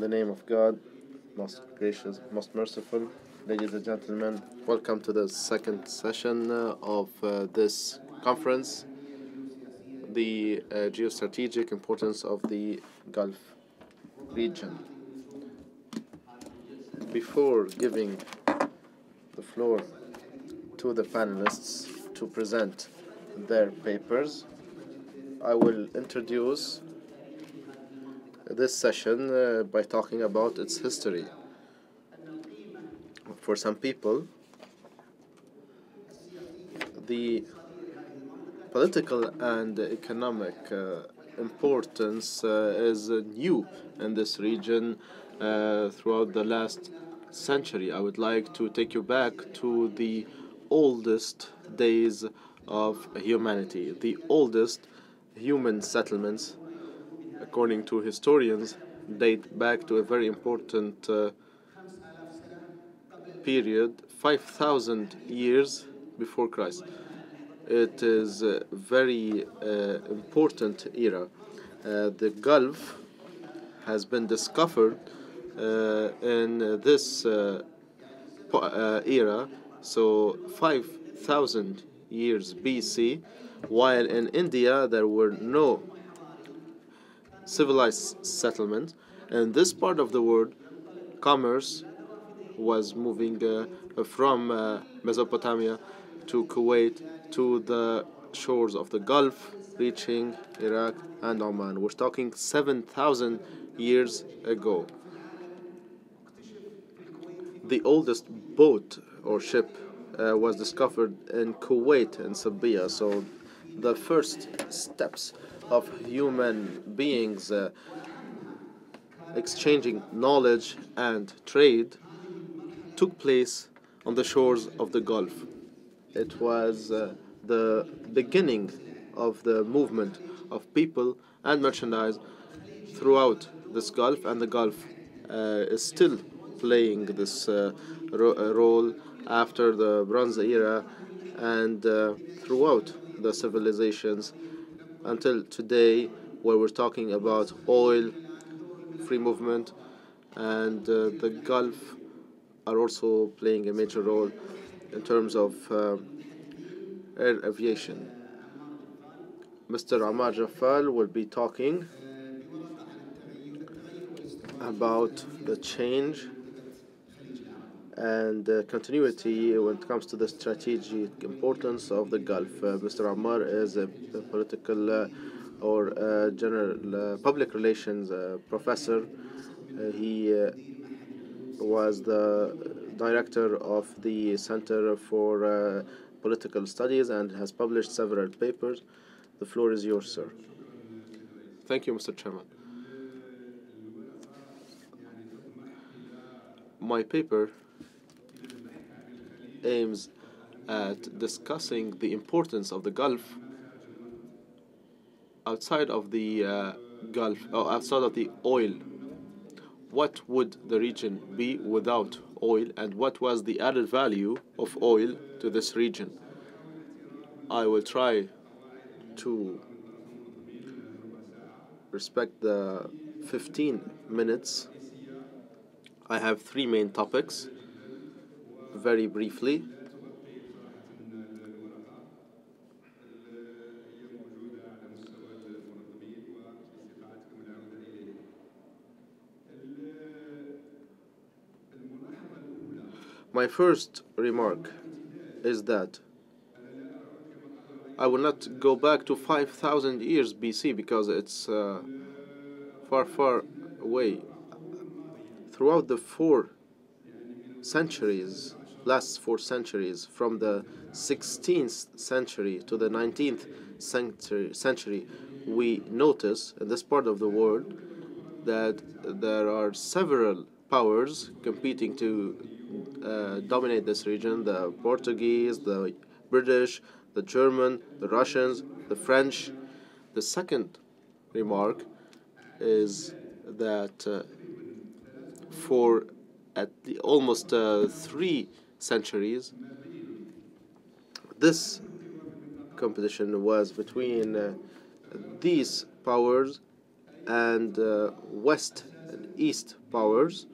the name of God, most gracious, most merciful. Ladies and gentlemen, welcome to the second session of this conference, the geostrategic importance of the Gulf region. Before giving the floor to the panelists to present their papers, I will introduce this session by talking about its history. For some people, the political and economic importance is new in this region throughout the last century. I would like to take you back to the oldest days of humanity. The oldest human settlements, according to historians, date back to a very important period, 5,000 years before Christ. It is a very important era. The Gulf has been discovered in this era, so 5,000 years BC, while in India there were no civilized settlements. In this part of the world, commerce was moving from Mesopotamia to Kuwait to the shores of the Gulf, reaching Iraq and Oman. We're talking 7,000 years ago. The oldest boat or ship was discovered in Kuwait and Sayyar. So the first steps of human beings exchanging knowledge and trade took place on the shores of the Gulf. It was the beginning of the movement of people and merchandise throughout this Gulf, and the Gulf is still playing this role after the Bronze Era and throughout the civilizations until today, where we're talking about oil, free movement, and the Gulf are also playing a major role in terms of air aviation. Mr. Ammar Jaffal will be talking about the change and continuity when it comes to the strategic importance of the Gulf. Mr. Ammar is a political or general public relations professor. He was the director of the Center for Political Studies and has published several papers. The floor is yours, sir. Thank you, Mr. Chairman. My paper aims at discussing the importance of the Gulf outside of the Gulf, or outside of the oil. What would the region be without oil, and what was the added value of oil to this region? I will try to respect the 15 minutes. I have three main topics. Very briefly, my first remark is that I will not go back to 5,000 years BC because it's far, far away. Throughout the last 4 centuries, from the 16th century to the 19th century, we notice in this part of the world that there are several powers competing to dominate this region: the Portuguese, the British, the German, the Russians, the French. The second remark is that for at the almost 3 centuries, this competition was between these powers and West and East powers.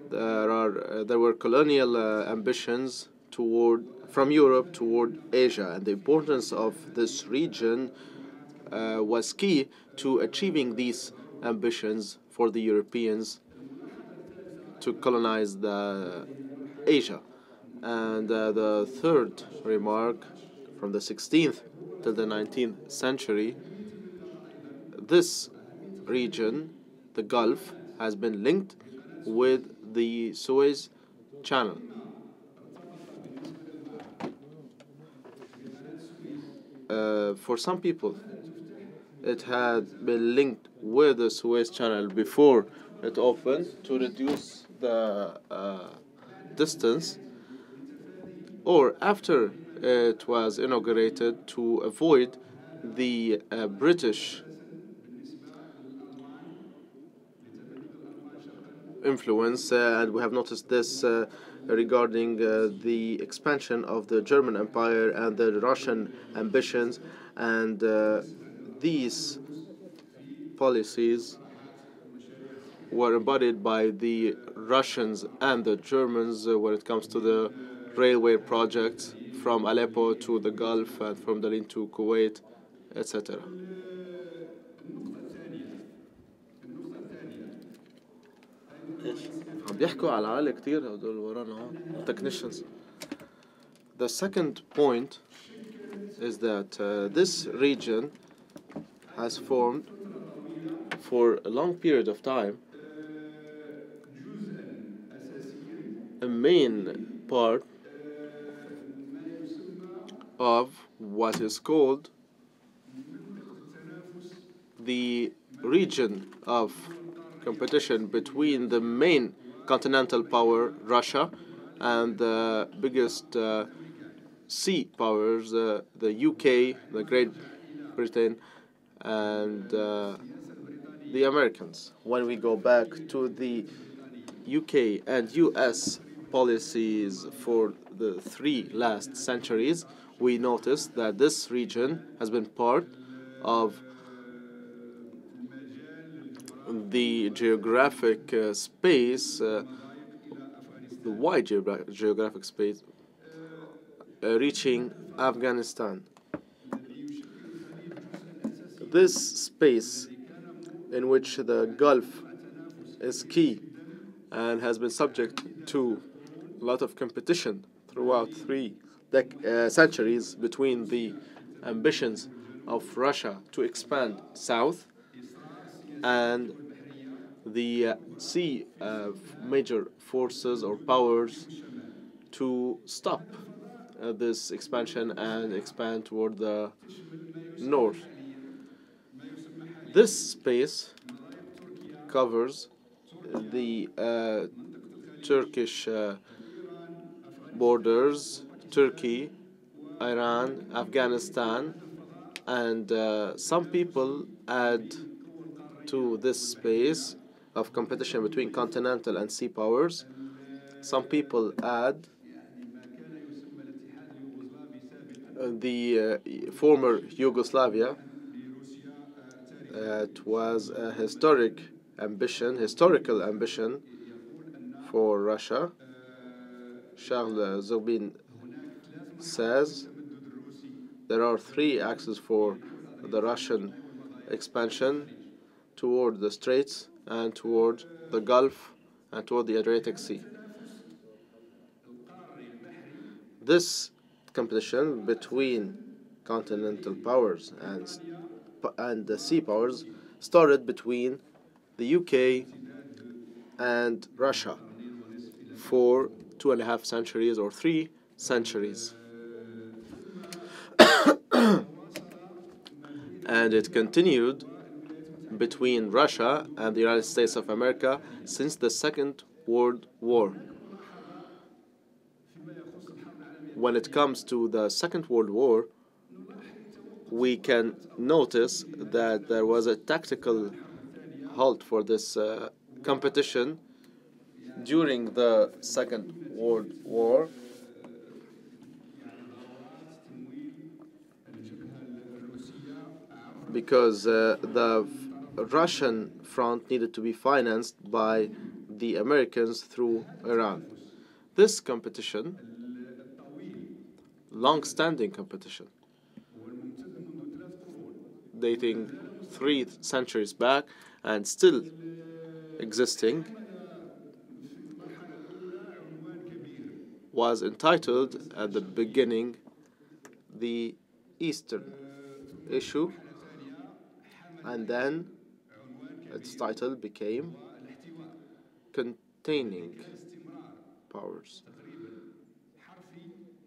There were colonial ambitions from Europe toward Asia, and the importance of this region was key to achieving these ambitions for the Europeans to colonize Asia. And the third remark, from the 16th to the 19th century, this region, the Gulf, has been linked with the Suez Channel. For some people, it had been linked with the Suez Channel before it opened to reduce the distance, or after it was inaugurated to avoid the British influence, and we have noticed this regarding the expansion of the German Empire and the Russian ambitions, and these policies were embodied by the Russians and the Germans when it comes to the railway projects from Aleppo to the Gulf and from Dalin to Kuwait, etc. عم بيحكوا على العالي كتير هدول ورانا هون technicians. The second point is that this region has formed for a long period of time a main part of what is called the region of competition between the main continental power, Russia, and the biggest sea powers, the UK, the Great Britain, and the Americans. When we go back to the UK and US policies for the 3 last centuries, we notice that this region has been part of the geographic space, the wide geographic space, reaching Afghanistan. This space, in which the Gulf is key and has been subject to a lot of competition throughout 3 centuries between the ambitions of Russia to expand south and the sea major forces or powers to stop this expansion and expand toward the north. This space covers the Turkish borders, Turkey, Iran, Afghanistan, and some people add to this space of competition between continental and sea powers. Some people add the former Yugoslavia. It was a historical ambition for Russia. Charles Zobin says there are 3 axes for the Russian expansion: toward the Straits and toward the Gulf and toward the Adriatic Sea. This competition between continental powers and the sea powers started between the UK and Russia for 2.5 centuries or 3 centuries. And it continued between Russia and the United States of America since the Second World War. When it comes to the Second World War, we can notice that there was a tactical halt for this competition during the Second World War. Because the Russian front needed to be financed by the Americans through Iran. This competition, long-standing competition, dating 3 centuries back and still existing, was entitled at the beginning the Eastern issue, and then its title became Containing Powers.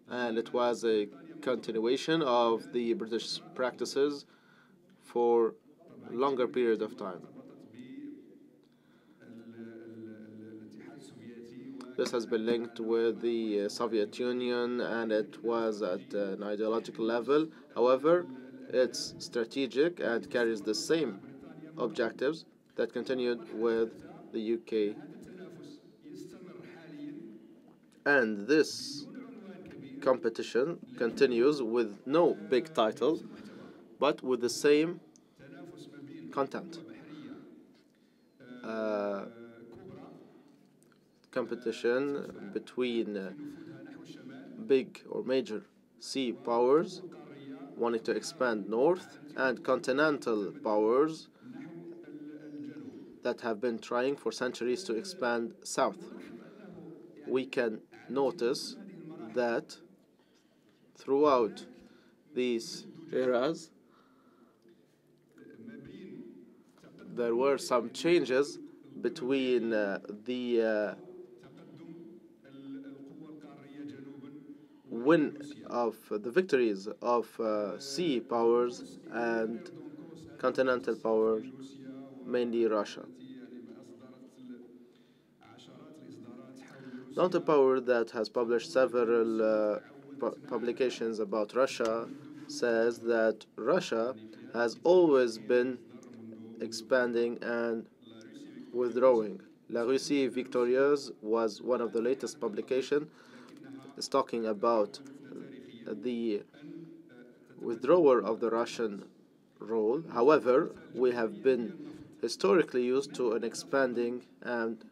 And it was a continuation of the British practices for a longer period of time. This has been linked with the Soviet Union, and it was at an ideological level. However, it's strategic and carries the same objectives that continued with the UK. And this competition continues with no big title, but with the same content. Competition between big or major sea powers wanting to expand north and continental powers that have been trying for centuries to expand south. We can notice that throughout these eras, there were some changes between the win of the victories of sea powers and continental powers, mainly Russia. Not a power that has published several publications about Russia says that Russia has always been expanding and withdrawing. La Russie Victorieuse was one of the latest publications. It's talking about the withdrawal of the Russian role. However, we have been historically used to an expanding and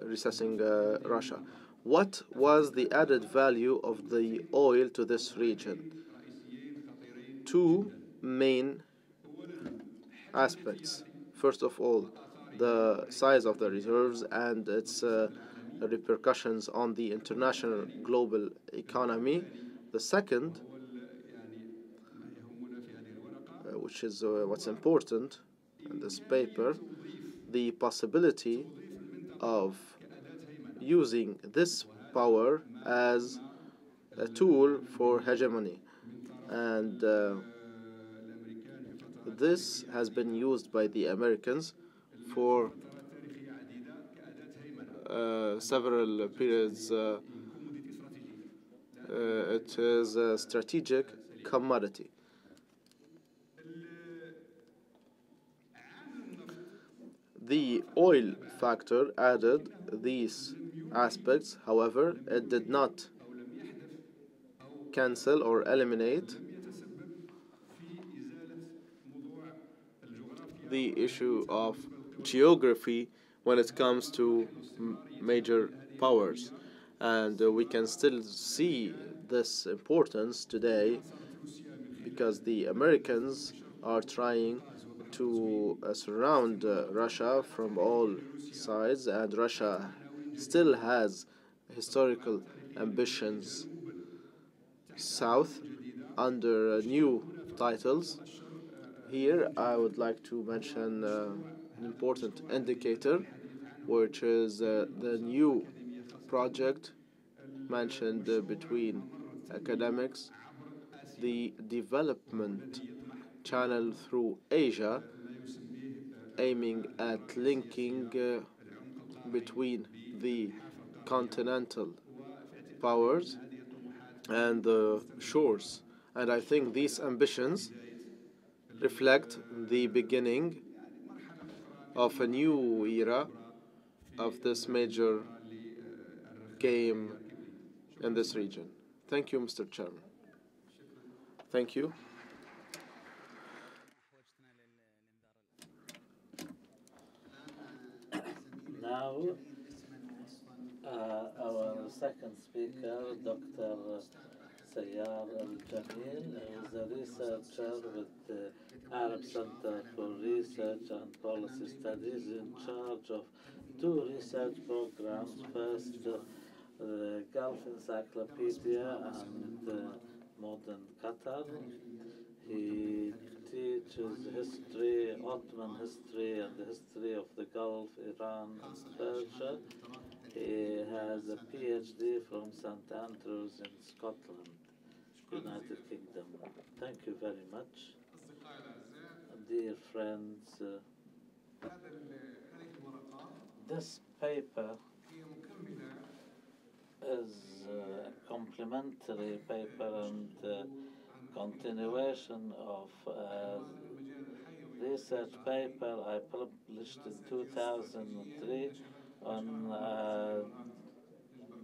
recessing Russia. What was the added value of the oil to this region? Two main aspects. First of all, the size of the reserves and its repercussions on the international global economy. The second, which is what's important in this paper, the possibility of using this power as a tool for hegemony. And this has been used by the Americans for several periods. It is a strategic commodity. The oil factor added these aspects. However, it did not cancel or eliminate the issue of geography when it comes to major powers. And we can still see this importance today because the Americans are trying to surround Russia from all sides, and Russia still has historical ambitions south under new titles. Here I would like to mention an important indicator, which is the new project mentioned between academics, the development channel through Asia, aiming at linking between the continental powers and the shores. And I think these ambitions reflect the beginning of a new era of this major game in this region. Thank you, Mr. Chairman. Thank you. now, our second speaker, Dr. Sayyar al-Jamil, who is a researcher with the Arab Center for Research and Policy Studies, in charge of two research programs. First, the Gulf Encyclopedia and Modern Qatar. He teaches history, Ottoman history, and the history of the Gulf, Iran, and Persia. He has a PhD from St. Andrews in Scotland, United Kingdom. Thank you very much. Dear friends, this paper is a complementary paper and continuation of a research paper I published in 2003 on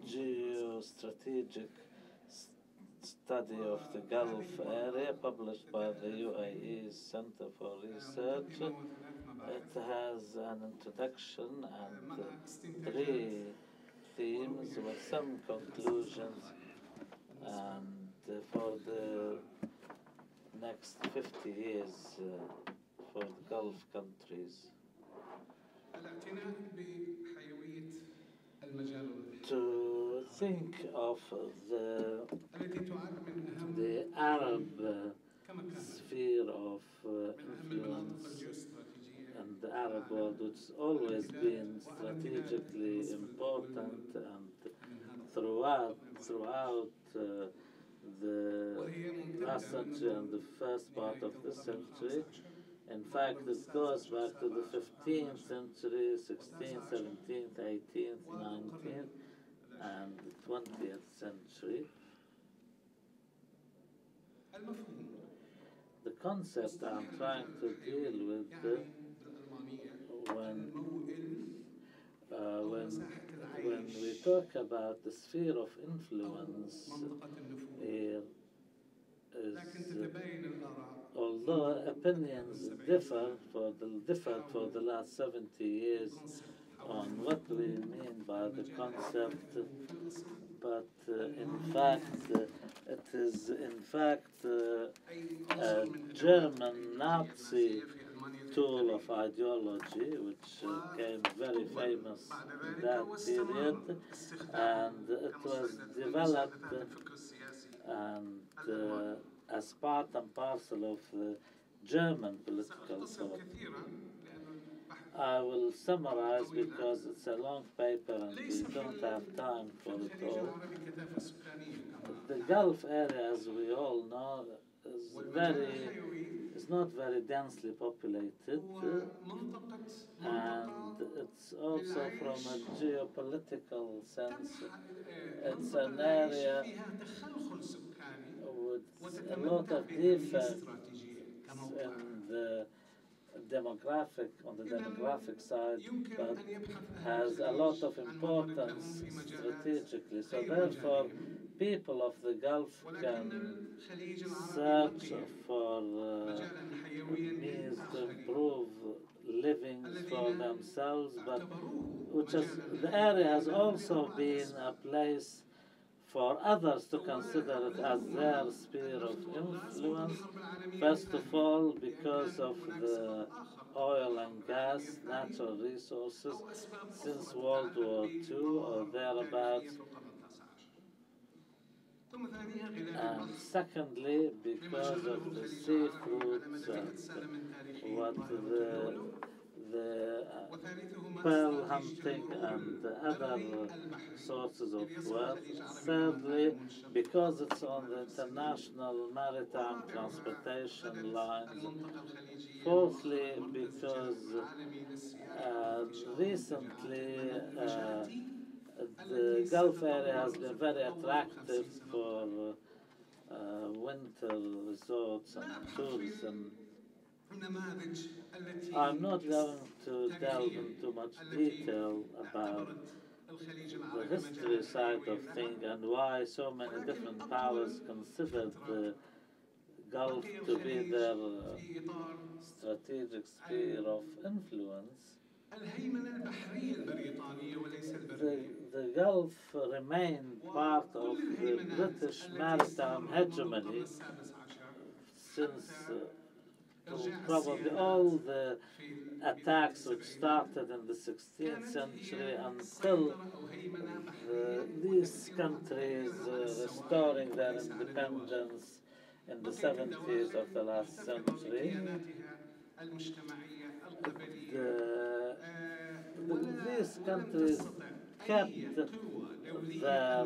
geostrategic study of the Gulf area, published by the UAE Center for Research. It has an introduction and three themes with some conclusions, and for the next 50 years for the Gulf countries. To think of the Arab sphere of influence and the Arab world, which has always been strategically important and throughout the last century and the first part of this century. In fact, it goes back to the 15th century, 16th, 17th, 18th, 19th, and the 20th century. The concept I'm trying to deal with when we talk about the sphere of influence here is, although opinions differed for the last 70 years on what we mean by the concept, but in fact it is in fact a German Nazi tool of ideology, which became very famous in that period, and it was developed and as part and parcel of the German political thought. I will summarize because it's a long paper and we don't have time for it all. The Gulf area, as we all know, is not very densely populated, and it's also from a geopolitical sense, it's an area with a lot of defects in the on the demographic side, but has a lot of importance strategically. So therefore, people of the Gulf can search for means to improve livings for themselves, but the area has also been a place for others to consider it as their sphere of influence, first of all because of the oil and gas, natural resources, since World War II or thereabouts, and secondly because of the seafoods and what the pearl hunting and the other sources of wealth. Thirdly, because it's on the international maritime transportation lines. Fourthly, because recently the Gulf area has been very attractive for winter resorts and tourism. I'm not going to delve into much detail about the history side of things and why so many different powers considered the Gulf to be their strategic sphere of influence. the Gulf remained part of the British maritime hegemony since probably all the attacks which started in the 16th century until these countries restoring their independence in the 70s of the last century. The, these countries kept their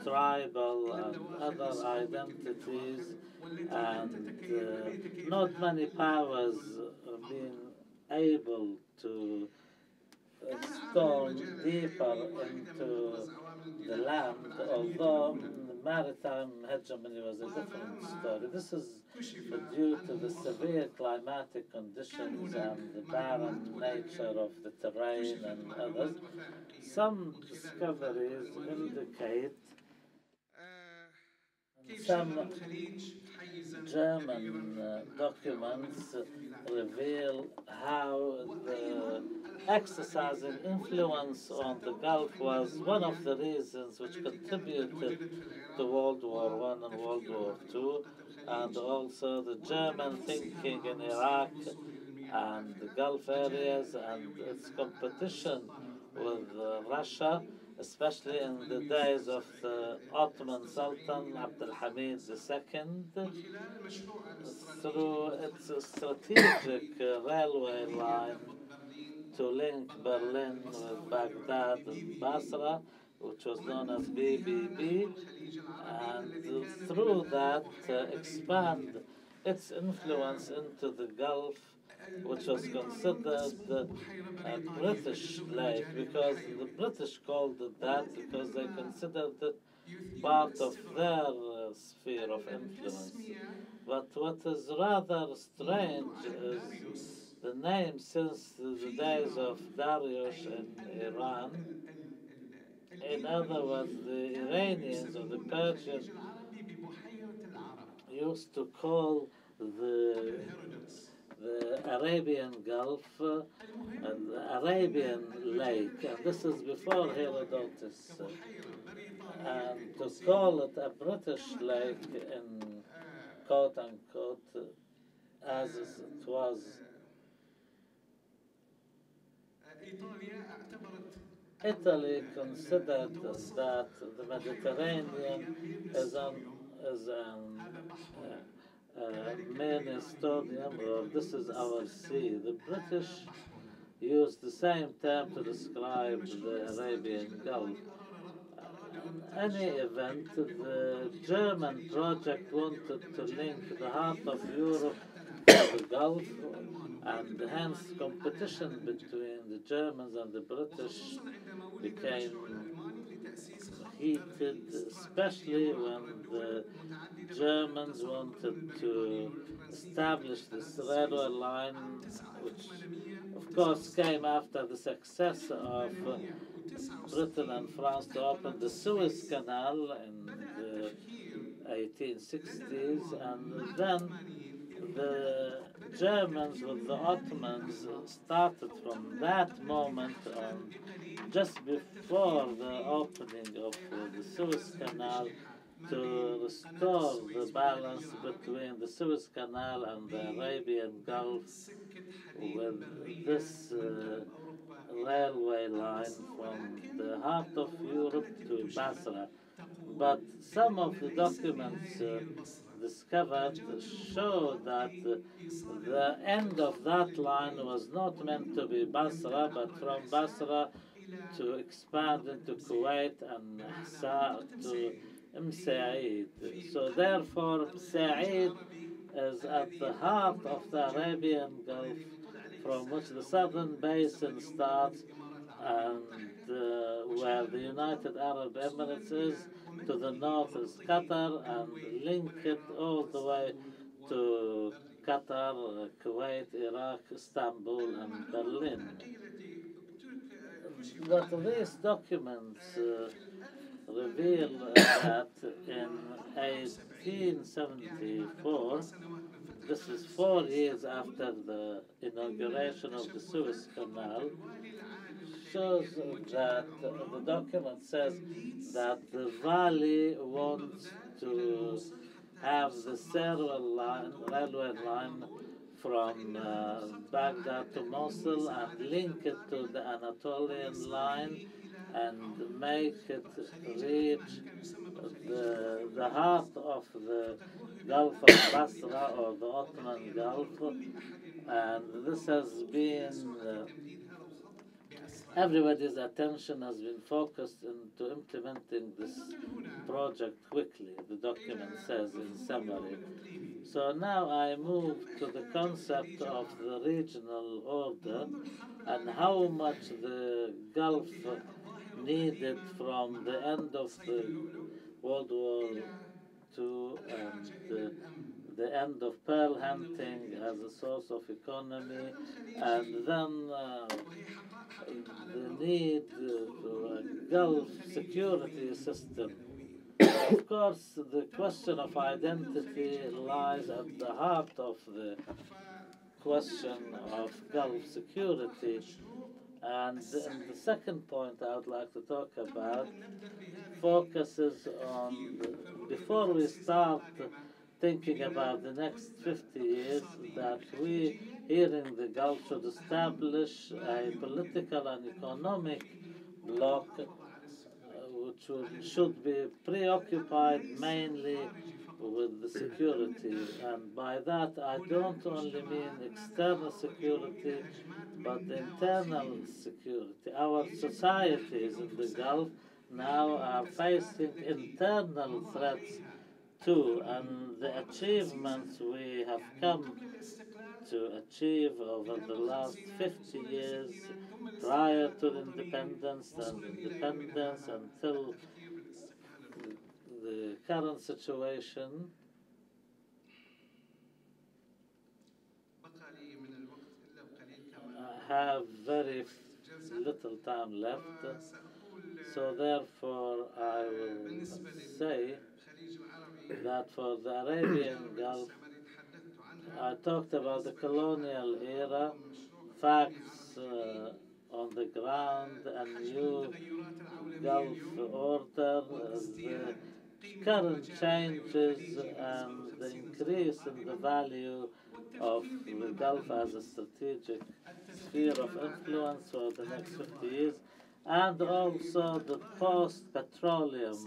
tribal and other identities, and not many powers being able to storm deeper into the land, although maritime hegemony was a different story. This is due to the severe climatic conditions and the barren nature of the terrain and others. Some discoveries indicate some German documents reveal how the exercising influence on the Gulf was one of the reasons which contributed to World War I and World War II, and also the German thinking in Iraq and the Gulf areas and its competition with Russia, especially in the days of the Ottoman Sultan Abdel Hadi II, through its strategic railway line to link Berlin with Baghdad and Basra, which was known as BBB, and through that expand its influence into the Gulf, which was considered a British lake, because the British called it that because they considered it part of their sphere of influence. But what is rather strange is the name since the days of Darius in Iran. In other words, the Iranians or the Persians used to call the Arabian Gulf the Arabian Lake, and this is before Herodotus. And to call it a British lake in quote unquote, as it was. Italy considered that the Mediterranean is an main stadium, or this is our sea. The British used the same term to describe the Arabian Gulf. In any event, the German project wanted to link the heart of Europe to the Gulf, and hence competition between the Germans and the British became heated, especially when the Germans wanted to establish this railway line, which of course came after the success of Britain and France to open the Suez Canal in the 1860s, and then the Germans with the Ottomans started from that moment on, just before the opening of the Suez Canal, to restore the balance between the Suez Canal and the Arabian Gulf with this railway line from the heart of Europe to Basra. But some of the documents discovered show that the end of that line was not meant to be Basra, but from Basra to expand into Kuwait and Hsa to Said. So therefore, Said is at the heart of the Arabian Gulf, from which the southern basin starts, and where the United Arab Emirates is. To the north is Qatar, and link it all the way to Qatar, Kuwait, Iraq, Istanbul, and Berlin. But these documents reveal that in 1874, this is 4 years after the inauguration of the Suez Canal, shows that the document says that the Valley wants to have the railway line from Baghdad to Mosul and link it to the Anatolian line and make it reach the heart of the Gulf of Basra or the Ottoman Gulf. And this has been everybody's attention has been focused into implementing this project quickly, the document says in summary. So now I move to the concept of the regional order and how much the Gulf needed from the end of the World War II and the end of pearl hunting as a source of economy, and then the need for a Gulf security system. Of course, the question of identity lies at the heart of the question of Gulf security. And the second point I would like to talk about focuses on, before we start thinking about the next 50 years, that we here in the Gulf should establish a political and economic bloc which should be preoccupied mainly with the security. And by that, I don't only mean external security, but internal security. Our societies in the Gulf now are facing internal threats too, and the achievements we have come to achieve over the last 50 years prior to independence and independence until the current situation have very little time left. So therefore I will say that for the Arabian Gulf, I talked about the colonial era, facts on the ground, a new Gulf order, the current changes and the increase in the value of the Gulf as a strategic sphere of influence for the next 50 years, and also the post-petroleum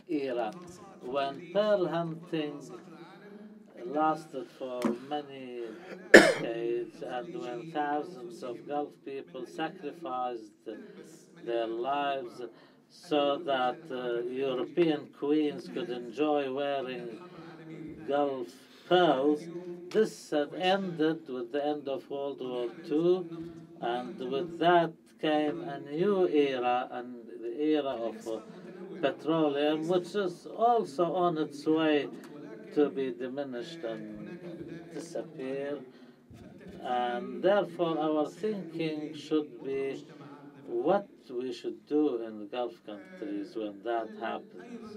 era, when pearl hunting lasted for many decades and when thousands of Gulf people sacrificed their lives so that European queens could enjoy wearing Gulf pearls. This had ended with the end of World War II, and with that came a new era, and the era of petroleum, which is also on its way to be diminished and disappear. And therefore our thinking should be what we should do in the Gulf countries when that happens.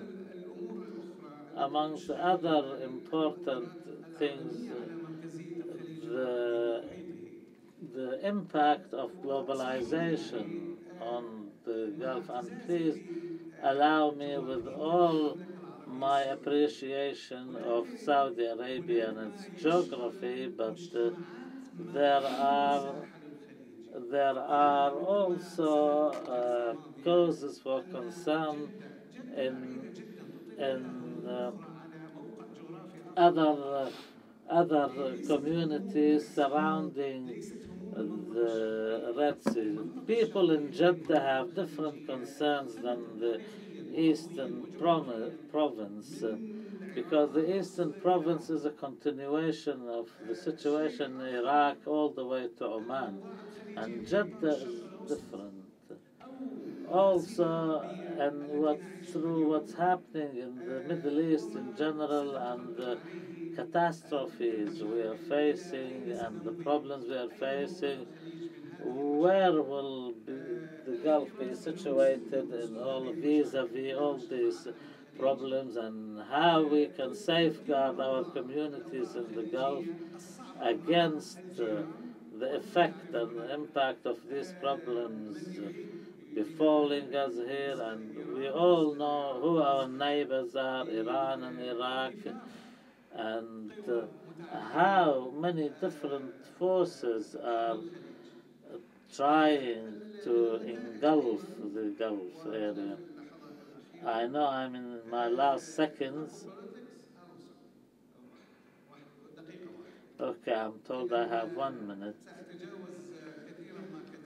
Amongst other important things, the impact of globalization on the Gulf. And please allow me, with all my appreciation of Saudi Arabia and its geography, but there are also causes for concern in other communities surrounding the Red Sea. People in Jeddah have different concerns than the Eastern province, because the Eastern province is a continuation of the situation in Iraq all the way to Oman, and Jeddah is different. Also, and through what's happening in the Middle East in general and the catastrophes we are facing and the problems we are facing, where will the Gulf be situated in all vis-a-vis all these problems, and how we can safeguard our communities in the Gulf against the effect and the impact of these problems befalling us here, and we all know who our neighbors are, Iran and Iraq, and how many different forces are trying to engulf the Gulf area. I know I'm in my last seconds. Okay, I'm told I have 1 minute.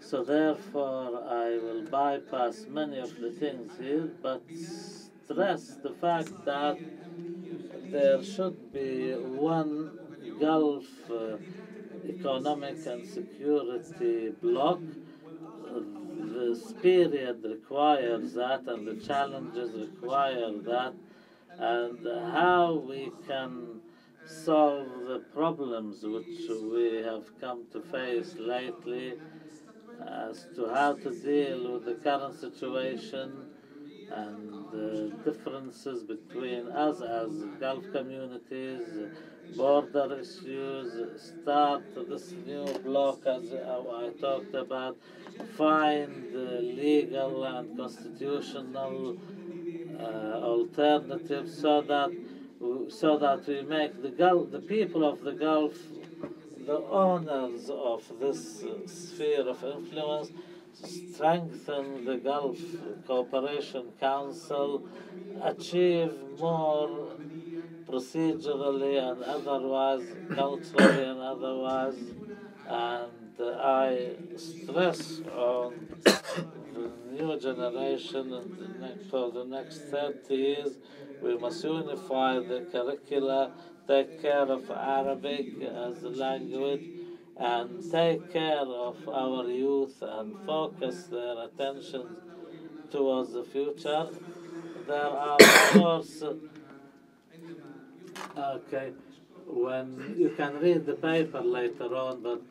So therefore, I will bypass many of the things here, but stress the fact that there should be one Gulf economic and security bloc. This period requires that, and the challenges require that, and how we can solve the problems which we have come to face lately as to how to deal with the current situation and the differences between us as Gulf communities, border issues, start this new bloc as I talked about, find legal and constitutional alternatives so that we make the people of the Gulf the owners of this sphere of influence, strengthen the Gulf Cooperation Council, achieve more procedurally and otherwise, culturally and otherwise, and I stress on the new generation and for the next 30 years, we must unify the curricula, take care of Arabic as a language, and take care of our youth and focus their attention towards the future. There are, of course, okay, when you can read the paper later on, but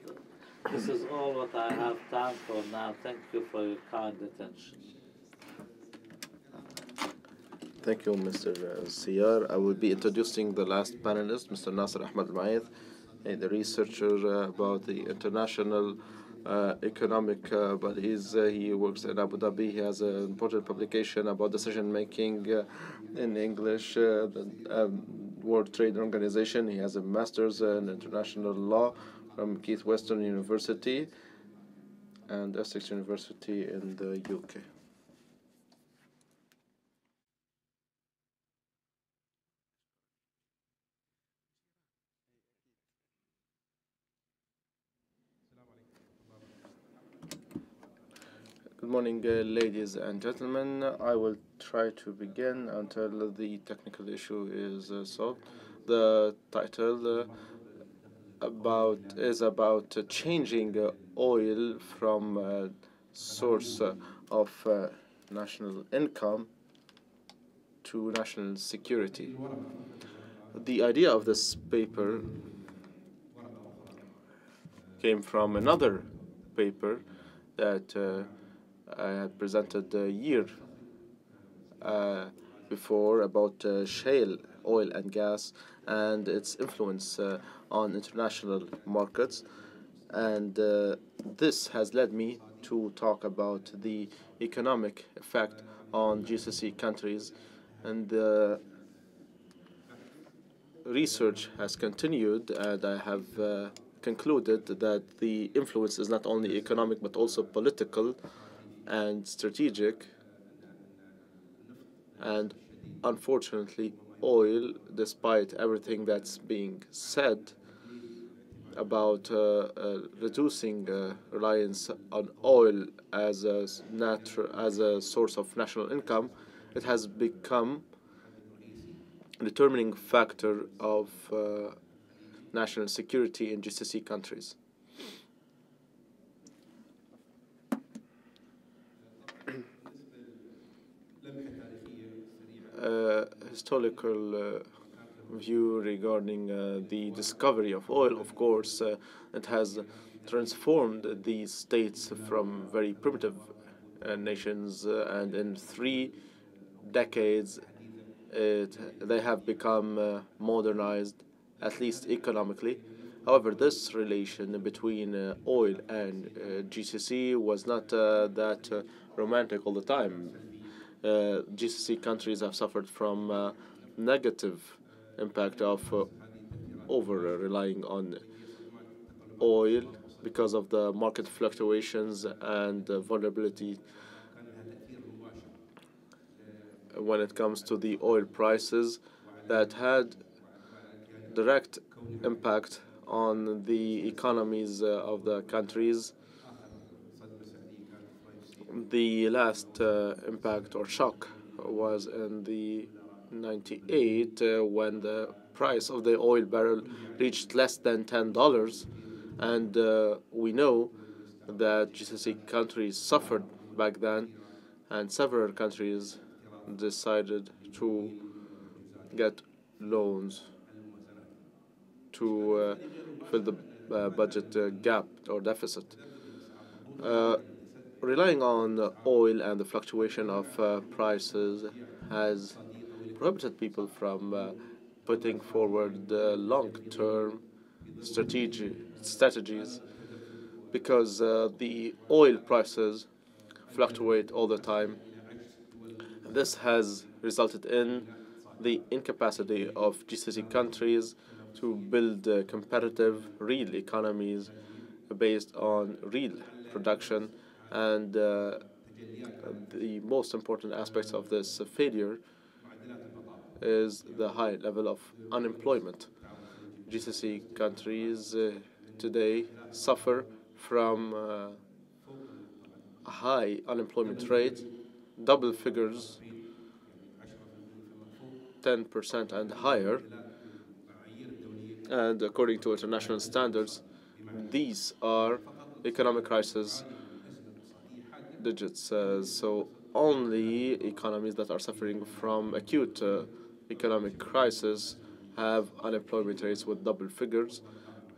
this is all what I have time for now. Thank you for your kind attention. Thank you, Mr. Sayyar. I will be introducing the last panelist, Mr. Nasser bin Ghaith, the researcher about the international economic bodies. He works in Abu Dhabi. He has an important publication about decision making in English, the World Trade Organization. He has a master's in international law from Keith Western University and Essex University in the UK. Good morning, ladies and gentlemen. I will try to begin until the technical issue is solved. The title is about changing oil from a source of national income to national security. The idea of this paper came from another paper that I had presented a year before about shale oil and gas and its influence on international markets. And this has led me to talk about the economic effect on GCC countries. And the research has continued, and I have concluded that the influence is not only economic but also political and strategic. And unfortunately, oil, despite everything that's being said about reducing reliance on oil as a source of national income, it has become a determining factor of national security in GCC countries. Historical view regarding the discovery of oil, of course, it has transformed these states from very primitive nations, and in 3 decades they have become modernized, at least economically, However, this relation between oil and GCC was not that romantic all the time. GCC countries have suffered from negative impact of over relying on oil because of the market fluctuations and vulnerability when it comes to the oil prices that had direct impact on the economies of the countries. The last impact or shock was in the 98 when the price of the oil barrel reached less than $10, and we know that GCC countries suffered back then, and several countries decided to get loans to fill the budget gap or deficit. Relying on oil and the fluctuation of prices has prohibited people from putting forward long-term strategies because the oil prices fluctuate all the time. This has resulted in the incapacity of GCC countries to build competitive real economies based on real production. And the most important aspects of this failure is the high level of unemployment. GCC countries today suffer from a high unemployment rate, double figures, 10% and higher. And according to international standards, these are economic crisis digits. So only economies that are suffering from acute economic crisis have unemployment rates with double figures.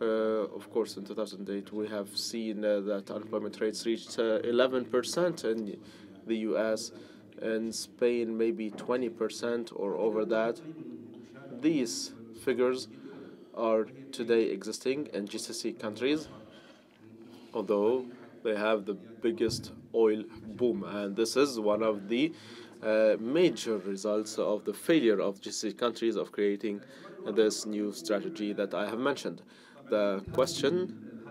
Of course, in 2008, we have seen that unemployment rates reached 11% in the US, in Spain, maybe 20% or over that. These figures are today existing in GCC countries, although they have the biggest oil boom. And this is one of the major results of the failure of GCC countries of creating this new strategy that I have mentioned. The question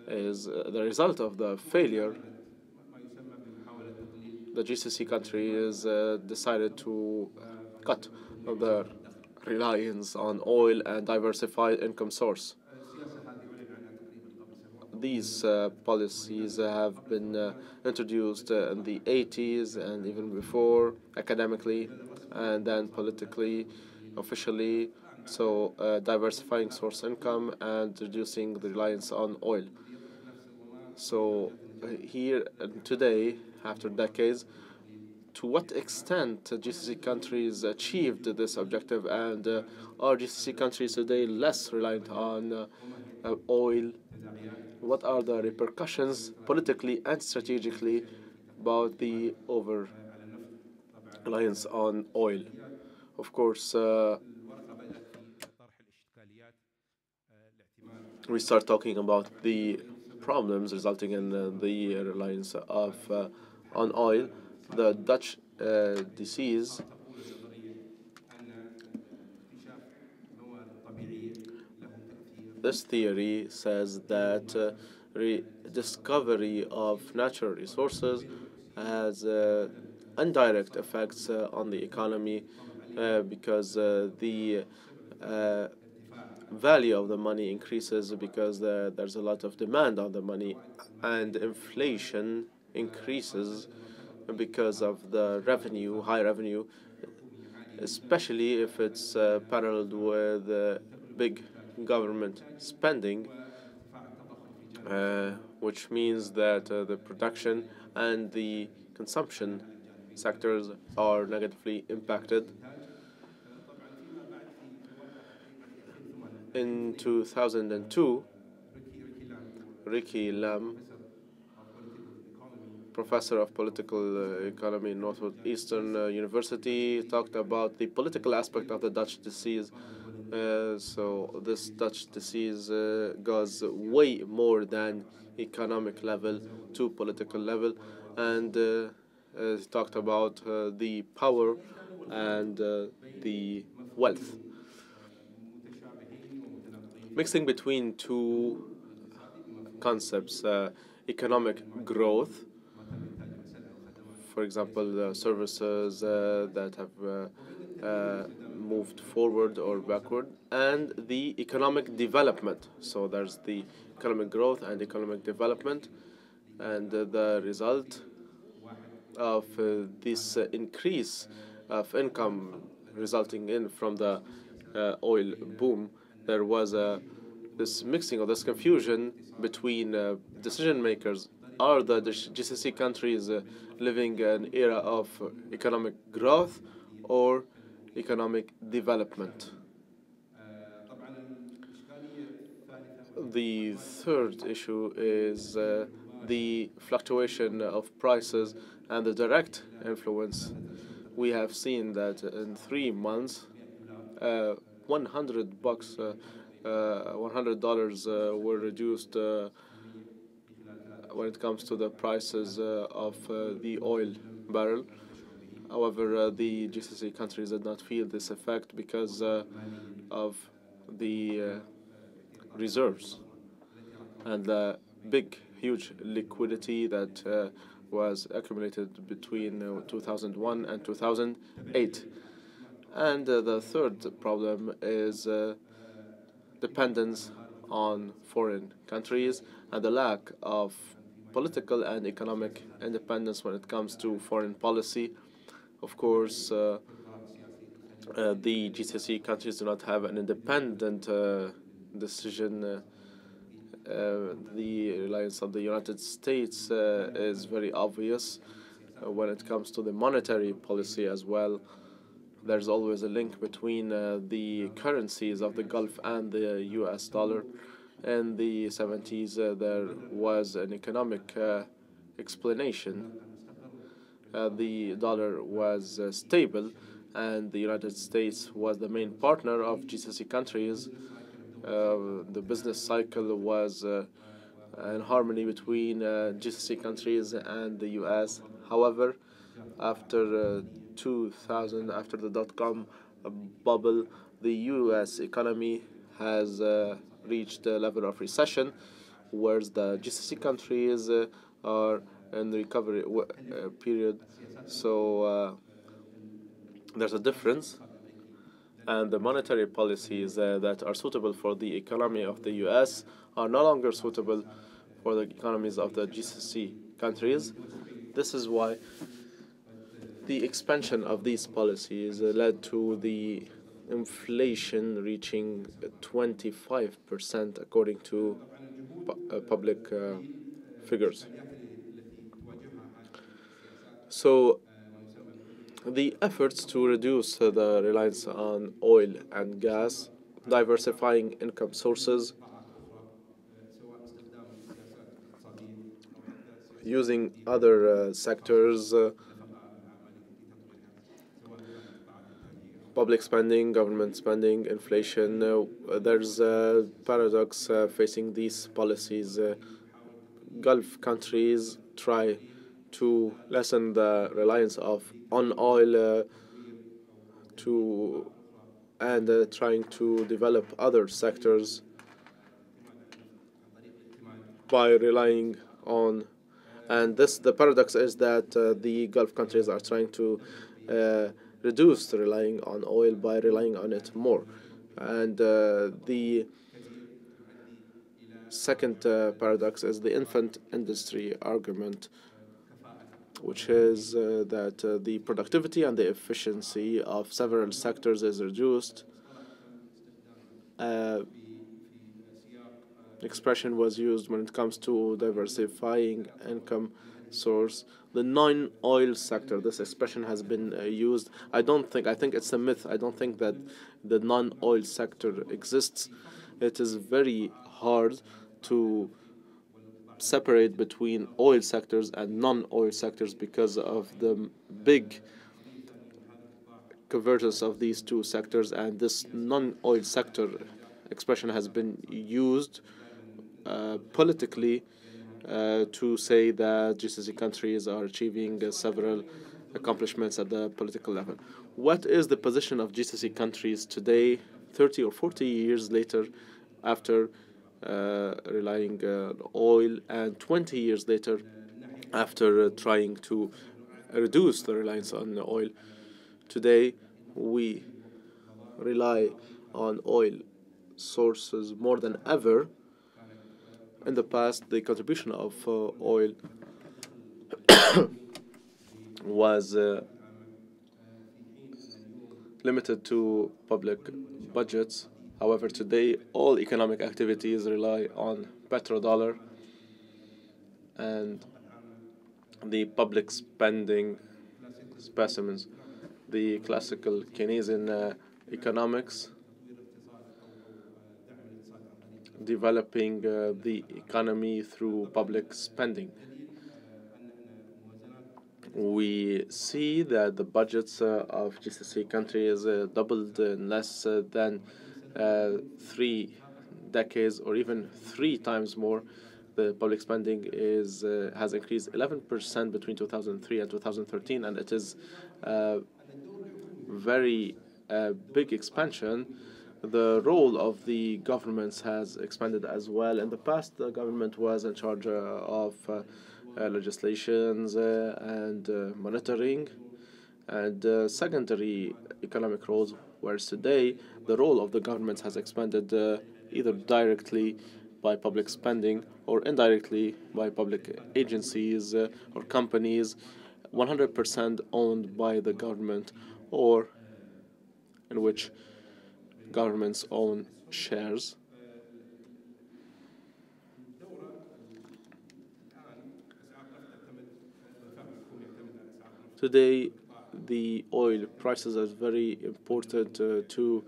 is the result of the failure. The GCC countries decided to cut their reliance on oil and diversify income source. These policies have been introduced in the 80s and even before, academically and then politically, officially. So diversifying source income and reducing the reliance on oil. So here today, after decades, to what extent GCC countries achieved this objective, and are GCC countries today less reliant on oil? What are the repercussions politically and strategically about the over reliance on oil? Of course, we start talking about the problems resulting in the reliance of on oil. The Dutch disease this theory says that discovery of natural resources has indirect effects on the economy because the value of the money increases because there's a lot of demand on the money, and inflation increases because of the revenue, high revenue, especially if it's paralleled with big government spending, which means that the production and the consumption sectors are negatively impacted. In 2002, Ricky Lam, professor of political economy in Northwestern University, talked about the political aspect of the Dutch disease So this Dutch disease goes way more than economic level to political level, and talked about the power and the wealth. Mixing between two concepts, economic growth, for example, services that have moved forward or backward, and the economic development. So there's the economic growth and economic development, and the result of this increase of income resulting in from the oil boom, there was this mixing or this confusion between decision makers. Are the GCC countries living an era of economic growth or economic development? The third issue is the fluctuation of prices and the direct influence. We have seen that in 3 months, 100 bucks, $100 were reduced when it comes to the prices of the oil barrel. However, the GCC countries did not feel this effect because of the reserves and the big, huge liquidity that was accumulated between 2001 and 2008. And the third problem is dependence on foreign countries and the lack of political and economic independence when it comes to foreign policy. Of course, the GCC countries do not have an independent decision. The reliance on the United States is very obvious when it comes to the monetary policy as well. There's always a link between the currencies of the Gulf and the US dollar. In the 70s, there was an economic explanation. The dollar was stable, and the United States was the main partner of GCC countries. The business cycle was in harmony between GCC countries and the US. However, after 2000, after the dot-com bubble, the US economy has reached a level of recession, whereas the GCC countries are in the recovery period. So there's a difference, and the monetary policies that are suitable for the economy of the US are no longer suitable for the economies of the GCC countries. This is why the expansion of these policies led to the inflation reaching 25% according to public figures. So the efforts to reduce the reliance on oil and gas, diversifying income sources, using other sectors, public spending, government spending, inflation. There's a paradox facing these policies. Gulf countries try to lessen the reliance on oil and trying to develop other sectors by relying on. And the paradox is that the Gulf countries are trying to reduce relying on oil by relying on it more. And the second paradox is the infant industry argument, which is that the productivity and the efficiency of several sectors is reduced. Expression was used when it comes to diversifying income source. The non-oil sector, this expression has been used. I think it's a myth. I don't think that the non-oil sector exists. It is very hard to separate between oil sectors and non-oil sectors because of the big convergence of these two sectors, and this non-oil sector expression has been used politically to say that GCC countries are achieving several accomplishments at the political level. What is the position of GCC countries today, 30 or 40 years later, after relying on oil, and 20 years later, after trying to reduce the reliance on oil? Today, we rely on oil sources more than ever. In the past, the contribution of oil was limited to public budgets. However, today, all economic activities rely on petrodollar, and the public spending specimens, the classical Keynesian economics, developing the economy through public spending. We see that the budgets of GCC countries doubled in less than 3 decades, or even 3 times more. The public spending has increased 11% between 2003 and 2013, and it is a very big expansion. The role of the governments has expanded as well. In the past, the government was in charge of legislations and monitoring and secondary economic roles, whereas today the role of the government has expanded either directly by public spending or indirectly by public agencies or companies 100% owned by the government, or in which governments own shares. Today, the oil prices are very important to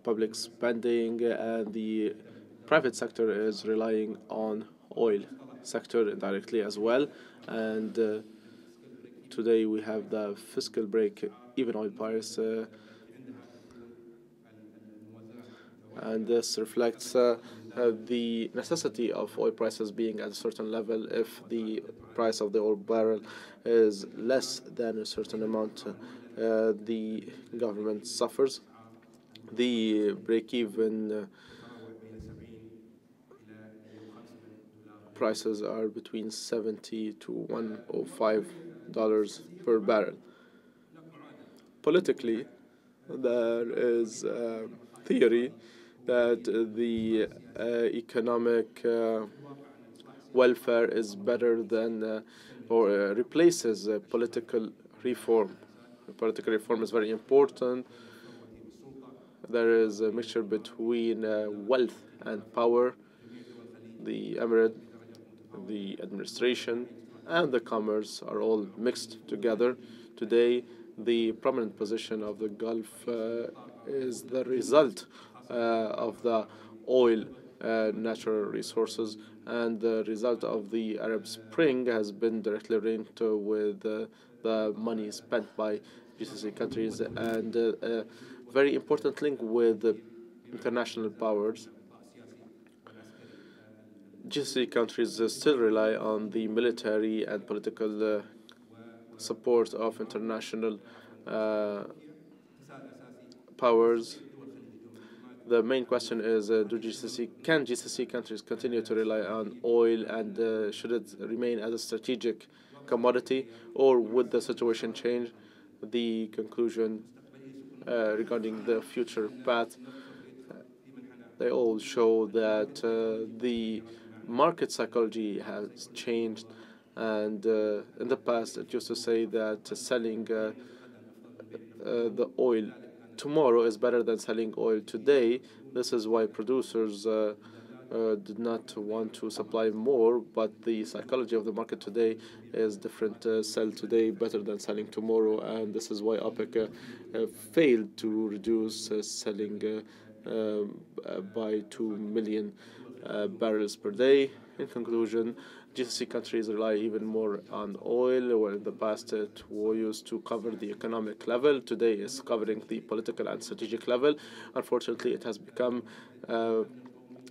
public spending, and the private sector is relying on oil sector indirectly as well. And today we have the fiscal break, even oil price, and this reflects the necessity of oil prices being at a certain level. If the price of the oil barrel is less than a certain amount, the government suffers. The break-even prices are between $70 to $105 per barrel. Politically, there is a theory that the economic welfare is better than or replaces political reform. Political reform is very important. There is a mixture between wealth and power. The emirate, the administration, and the commerce are all mixed together. Today, the prominent position of the Gulf is the result of the oil natural resources, and the result of the Arab Spring has been directly linked with the money spent by GCC countries, and a very important link with the international powers. GCC countries still rely on the military and political support of international powers. The main question is, can GCC countries continue to rely on oil, and should it remain as a strategic commodity, or would the situation change? The conclusion regarding the future path, they all show that the market psychology has changed, and in the past it used to say that selling the oil tomorrow is better than selling oil today. This is why producers did not want to supply more, but the psychology of the market today is different. Sell today better than selling tomorrow, and this is why OPEC failed to reduce selling by 2 million barrels per day. In conclusion, GCC countries rely even more on oil, where in the past it was used to cover the economic level. Today it's covering the political and strategic level. Unfortunately, it has become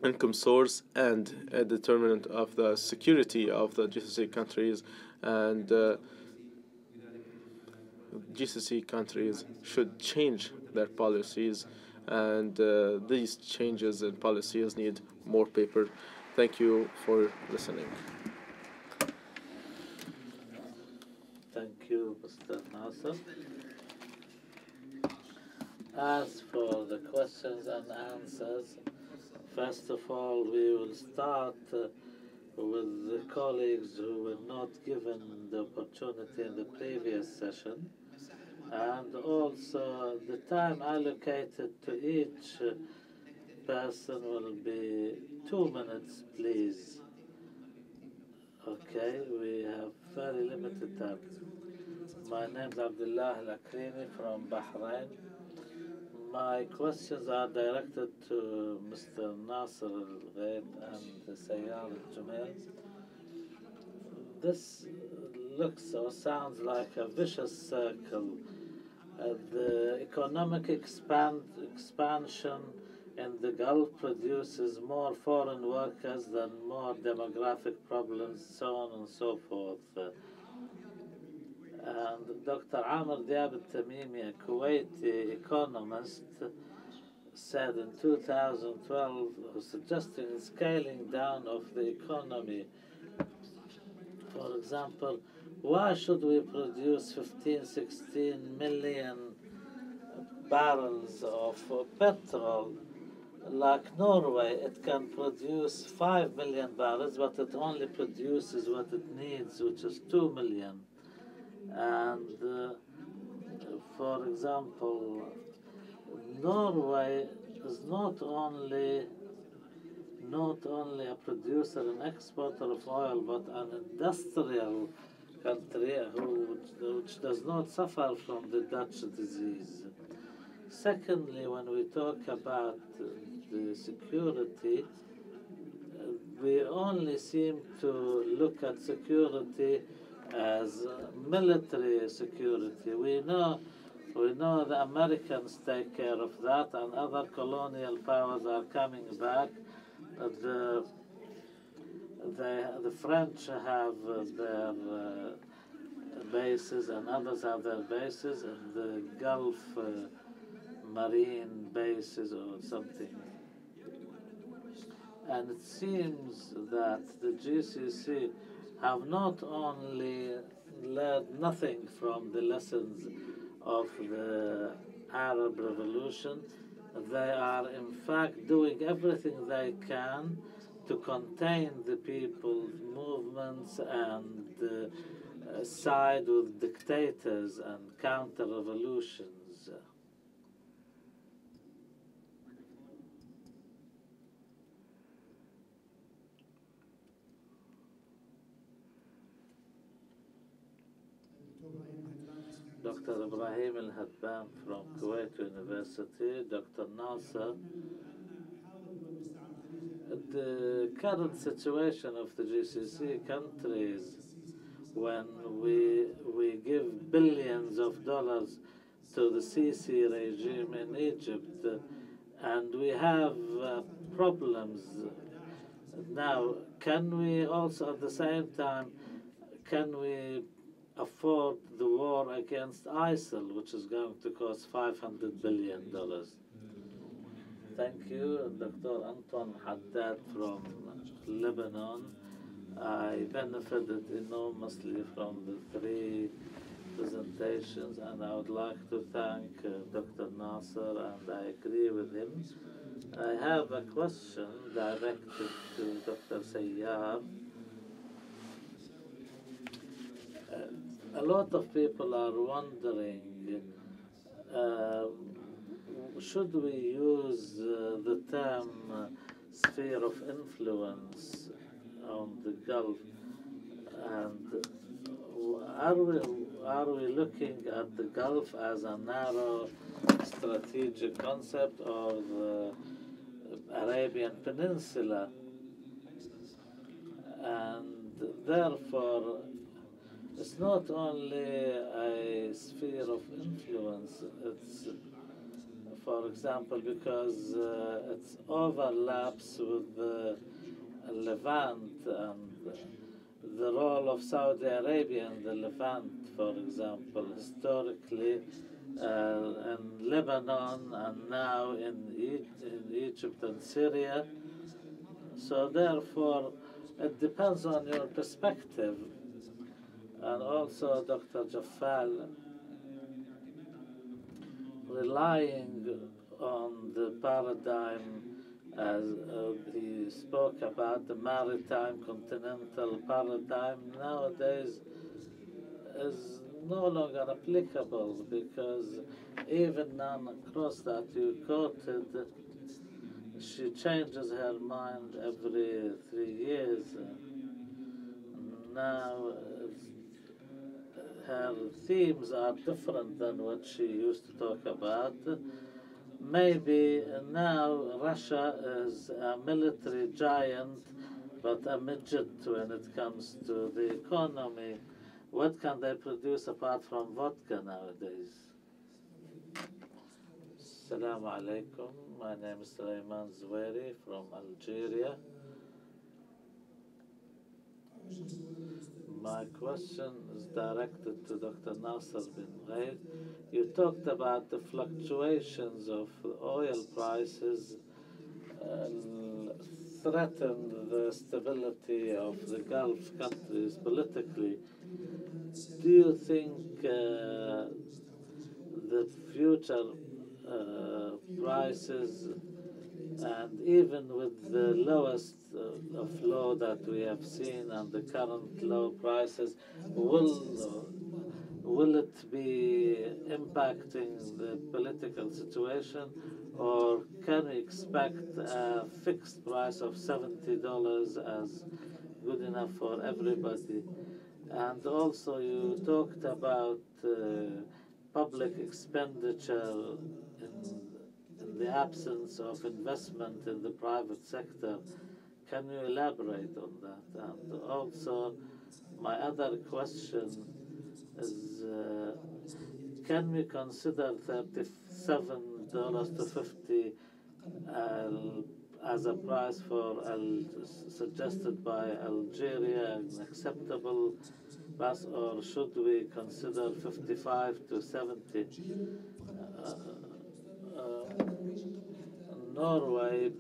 income source and a determinant of the security of the GCC countries, and GCC countries should change their policies, and these changes in policies need more paper. Thank you for listening. Thank you, Mr. Nasser. As for the questions and answers, first of all, we will start with the colleagues who were not given the opportunity in the previous session. And also, the time allocated to each person will be 2 minutes, please. Okay, we have very limited time. My name is Abdel Hadi from Bahrain. My questions are directed to Mr. Nasser bin Ghaith and Sayyar al-Jamil. This looks or sounds like a vicious circle. The economic expansion in the Gulf produces more foreign workers than more demographic problems, so on and so forth. And Dr. Ammar Jaffal, a Kuwaiti economist, said in 2012, suggesting scaling down of the economy. For example, why should we produce 15, 16 million barrels of petrol? Like Norway, it can produce 5 million barrels, but it only produces what it needs, which is 2 million. And for example, Norway is not only a producer and exporter of oil, but an industrial country which does not suffer from the Dutch disease. Secondly, when we talk about the security, we only seem to look at security as military security. We know the Americans take care of that, and other colonial powers are coming back. The French have their bases, and others have their bases, and the Gulf marine bases or something. And it seems that the GCC have not only learned nothing from the lessons of the Arab Revolution, they are in fact doing everything they can to contain the people's movements and side with dictators and counter-revolutions. Dr. Ibrahim al-Hadban from Kuwait University, Dr. Nasser. The current situation of the GCC countries, when we give billions of dollars to the Sisi regime in Egypt, and we have problems now, can we also at the same time, can we afford the war against ISIL, which is going to cost $500 billion? Thank you, Dr. Anton Haddad from Lebanon. I benefited enormously from the 3 presentations, and I would like to thank Dr. Nasser, and I agree with him. I have a question directed to Dr. Sayyar. A lot of people are wondering, should we use the term sphere of influence on the Gulf, and are we looking at the Gulf as a narrow strategic concept, or the Arabian Peninsula? And therefore, it's not only a sphere of influence, it's, for example, because it overlaps with the Levant and the role of Saudi Arabia in the Levant, for example, historically, in Lebanon and now in Egypt and Syria. So therefore, it depends on your perspective. And also, Dr. Jaffal, relying on the paradigm as he spoke about, the maritime continental paradigm nowadays is no longer applicable, because even Nana Cross that you quoted, she changes her mind every 3 years. Now her themes are different than what she used to talk about. Maybe now Russia is a military giant, but a midget when it comes to the economy. What can they produce apart from vodka nowadays? Assalamu alaikum. My name is Sulaiman Zweri from Algeria. My question is directed to Dr. Nasser bin Ghaith. You talked about the fluctuations of oil prices threaten the stability of the Gulf countries politically. Do you think the future prices, and even with the lowest of low that we have seen and the current low prices, will it be impacting the political situation, or can we expect a fixed price of $70 as good enough for everybody? And also you talked about public expenditure in the absence of investment in the private sector. Can you elaborate on that? And also, my other question is, can we consider $37 to 50 as a price for suggested by Algeria an acceptable price, or should we consider 55 to 70? Norway,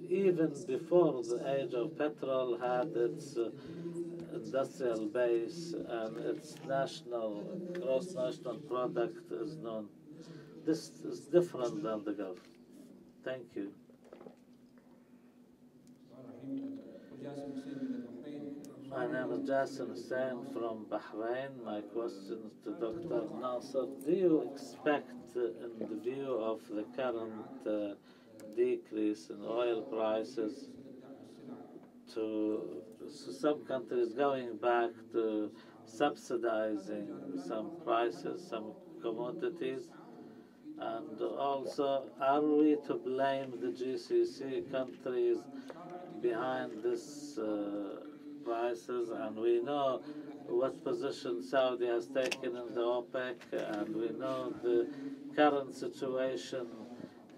even before the age of petrol, had its industrial base and its national gross national product is known. This is different than the Gulf. Thank you. My name is Jassim Hussain from Bahrain. My question is to Dr. Nasser. Do you expect, in the view of the current decrease in oil prices, to some countries going back to subsidizing some prices, some commodities? And also, are we to blame the GCC countries behind this prices? And we know what position Saudi has taken in the OPEC, and we know the current situation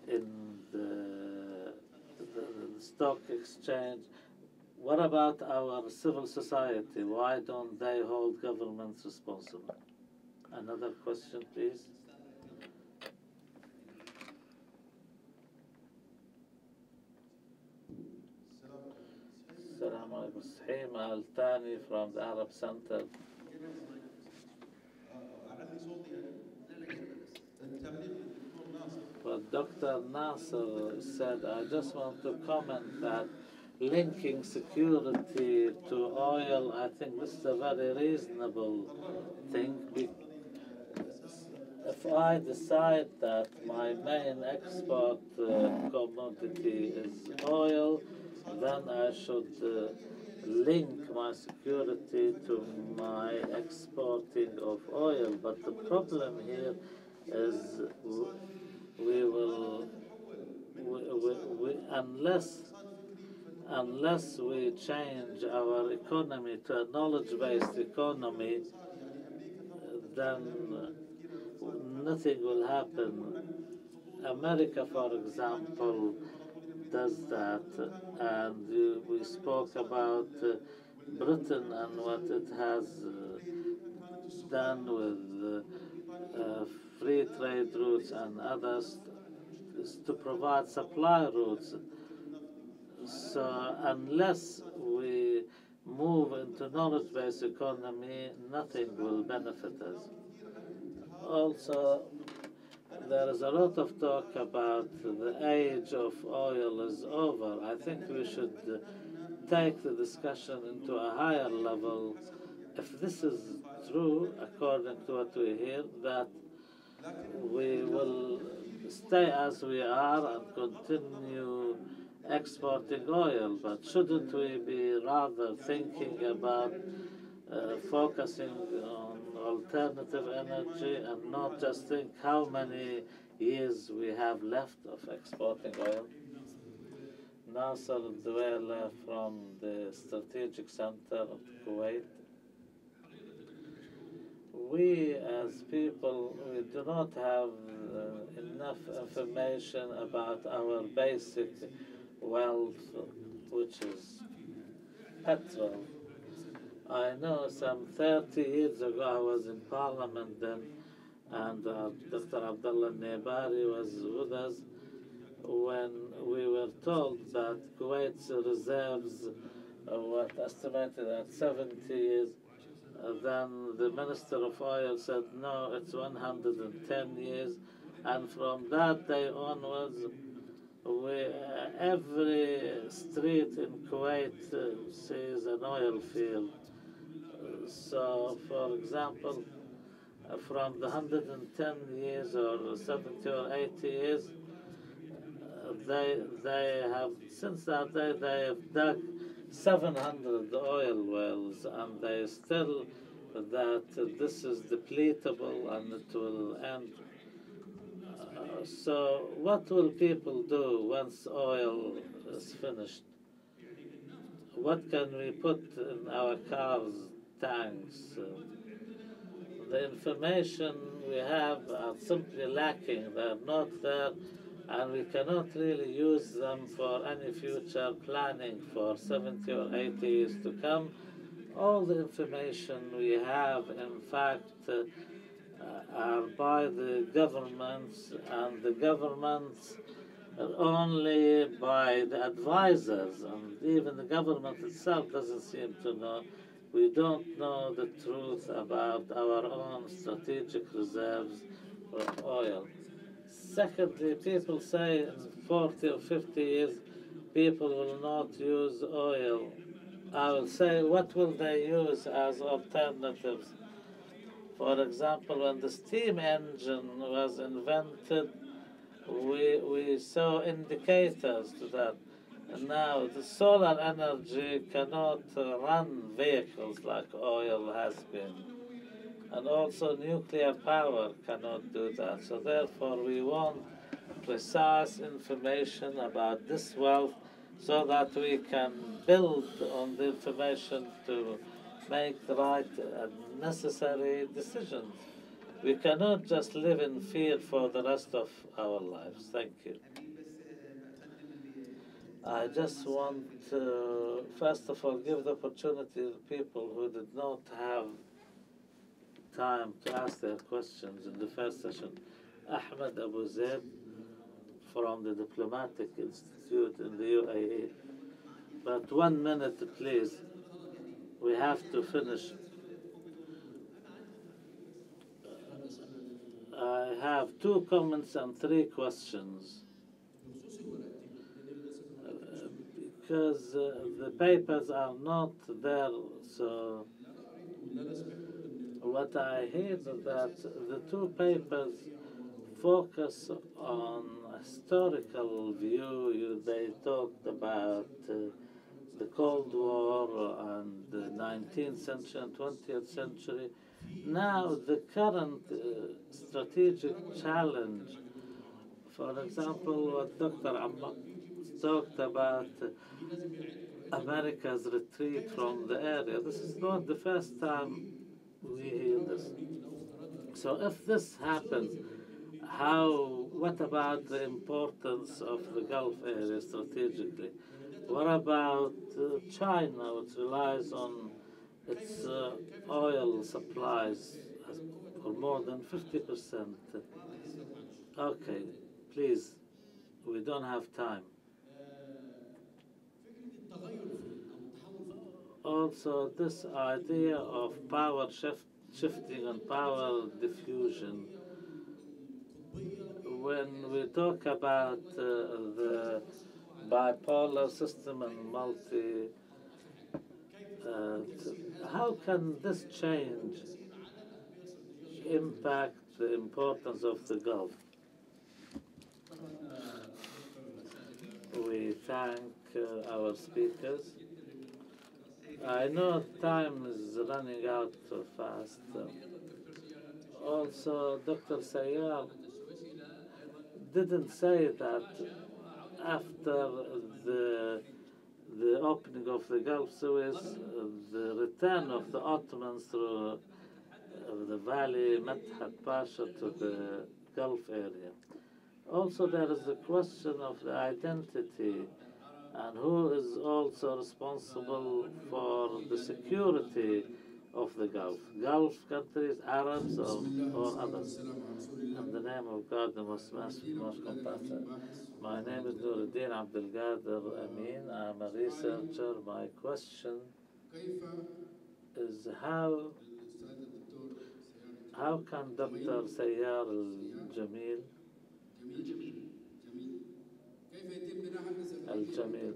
in the stock exchange. What about our civil society? Why don't they hold governments responsible? Another question, please. Assalamu alaikum. Sahim Al-Thani from the Arab Center. But Dr. Nasser said, I just want to comment that linking security to oil, I think this is a very reasonable thing. If I decide that my main export commodity is oil, then I should link my security to my exporting of oil. But the problem here is we will, unless unless we change our economy to a knowledge-based economy, then nothing will happen. America, for example, does that, and we spoke about Britain and what it has done with free trade routes and others is to provide supply routes. So unless we move into knowledge-based economy, nothing will benefit us. Also, there is a lot of talk about the age of oil is over. I think we should take the discussion into a higher level. If this is true, according to what we hear, that we will stay as we are and continue exporting oil, but shouldn't we be rather thinking about focusing on alternative energy and not just think how many years we have left of exporting oil? Nasser bin from the Strategic Center of Kuwait. We as people, we do not have enough information about our basic wealth, which is petrol. I know some 30 years ago I was in Parliament then, and Dr. Abdullah Nebari was with us when we were told that Kuwait's reserves were estimated at 70 years. Then the Minister of Oil said, no, it's 110 years. And from that day onwards, every street in Kuwait sees an oil field. So, for example, from the 110 years or 70 or 80 years, they have, since that day, they have dug 700 oil wells, and they still that this is depletable and it will end. So what will people do once oil is finished? What can we put in our cars' tanks? The information we have are simply lacking. They're not there, and we cannot really use them for any future planning for 70 or 80 years to come. All the information we have, in fact, are by the governments, and the governments are only by the advisors, and even the government itself doesn't seem to know. We don't know the truth about our own strategic reserves of oil. Secondly, people say in 40 or 50 years, people will not use oil. I will say, what will they use as alternatives? For example, when the steam engine was invented, we saw indicators to that. And now the solar energy cannot run vehicles like oil has been. And also nuclear power cannot do that. So therefore we want precise information about this wealth so that we can build on the information to make the right and necessary decisions. We cannot just live in fear for the rest of our lives. Thank you. I just want to, first of all, give the opportunity to people who did not have time to ask their questions in the first session. Ahmed Abu Zaid from the Diplomatic Institute in the UAE. But 1 minute, please. We have to finish. I have 2 comments and 3 questions. Because the papers are not there, so what I hear is that the 2 papers focus on historical view. They talked about the Cold War and the 19th century and 20th century. Now the current strategic challenge, for example, what Dr. Ammar talked about America's retreat from the area. This is not the first time we hear this. So if this happens, what about the importance of the Gulf area strategically? What about China, which relies on its oil supplies for more than 50%? Okay, please, we don't have time. Also, this idea of shifting and power diffusion, when we talk about the bipolar system and how can this change impact the importance of the Gulf? We thank our speakers. I know time is running out fast. Also, Dr. Sayyar didn't say that after the opening of the Gulf Suez, the return of the Ottomans through the valley, Madhat Pasha, to the Gulf area. Also, there is a question of the identity and who is also responsible for the security of the Gulf. Gulf countries, Arabs, or others. In the name of God, the most compassionate. My name is Nuruddin Abdel Amin. I'm a researcher. My question is how can Dr. Sayyar al-Jamil al-Jamil,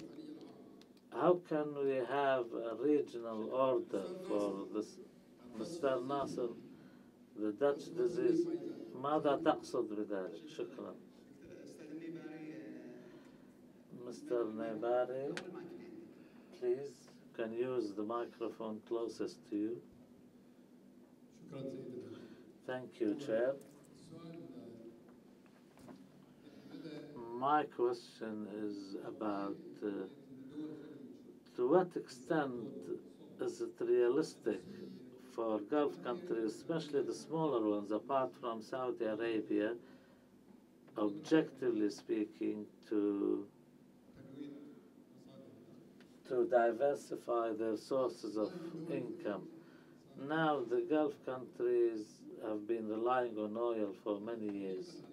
how can we have a regional order for this? Mr. Nasser, the Dutch disease. ماذا تقصد بذلك؟ شكرا. Mr. Nebari, please, can use the microphone closest to you. Thank you, Chair. My question is about to what extent is it realistic for Gulf countries, especially the smaller ones, apart from Saudi Arabia, objectively speaking, to diversify their sources of income? Now, the Gulf countries have been relying on oil for many years.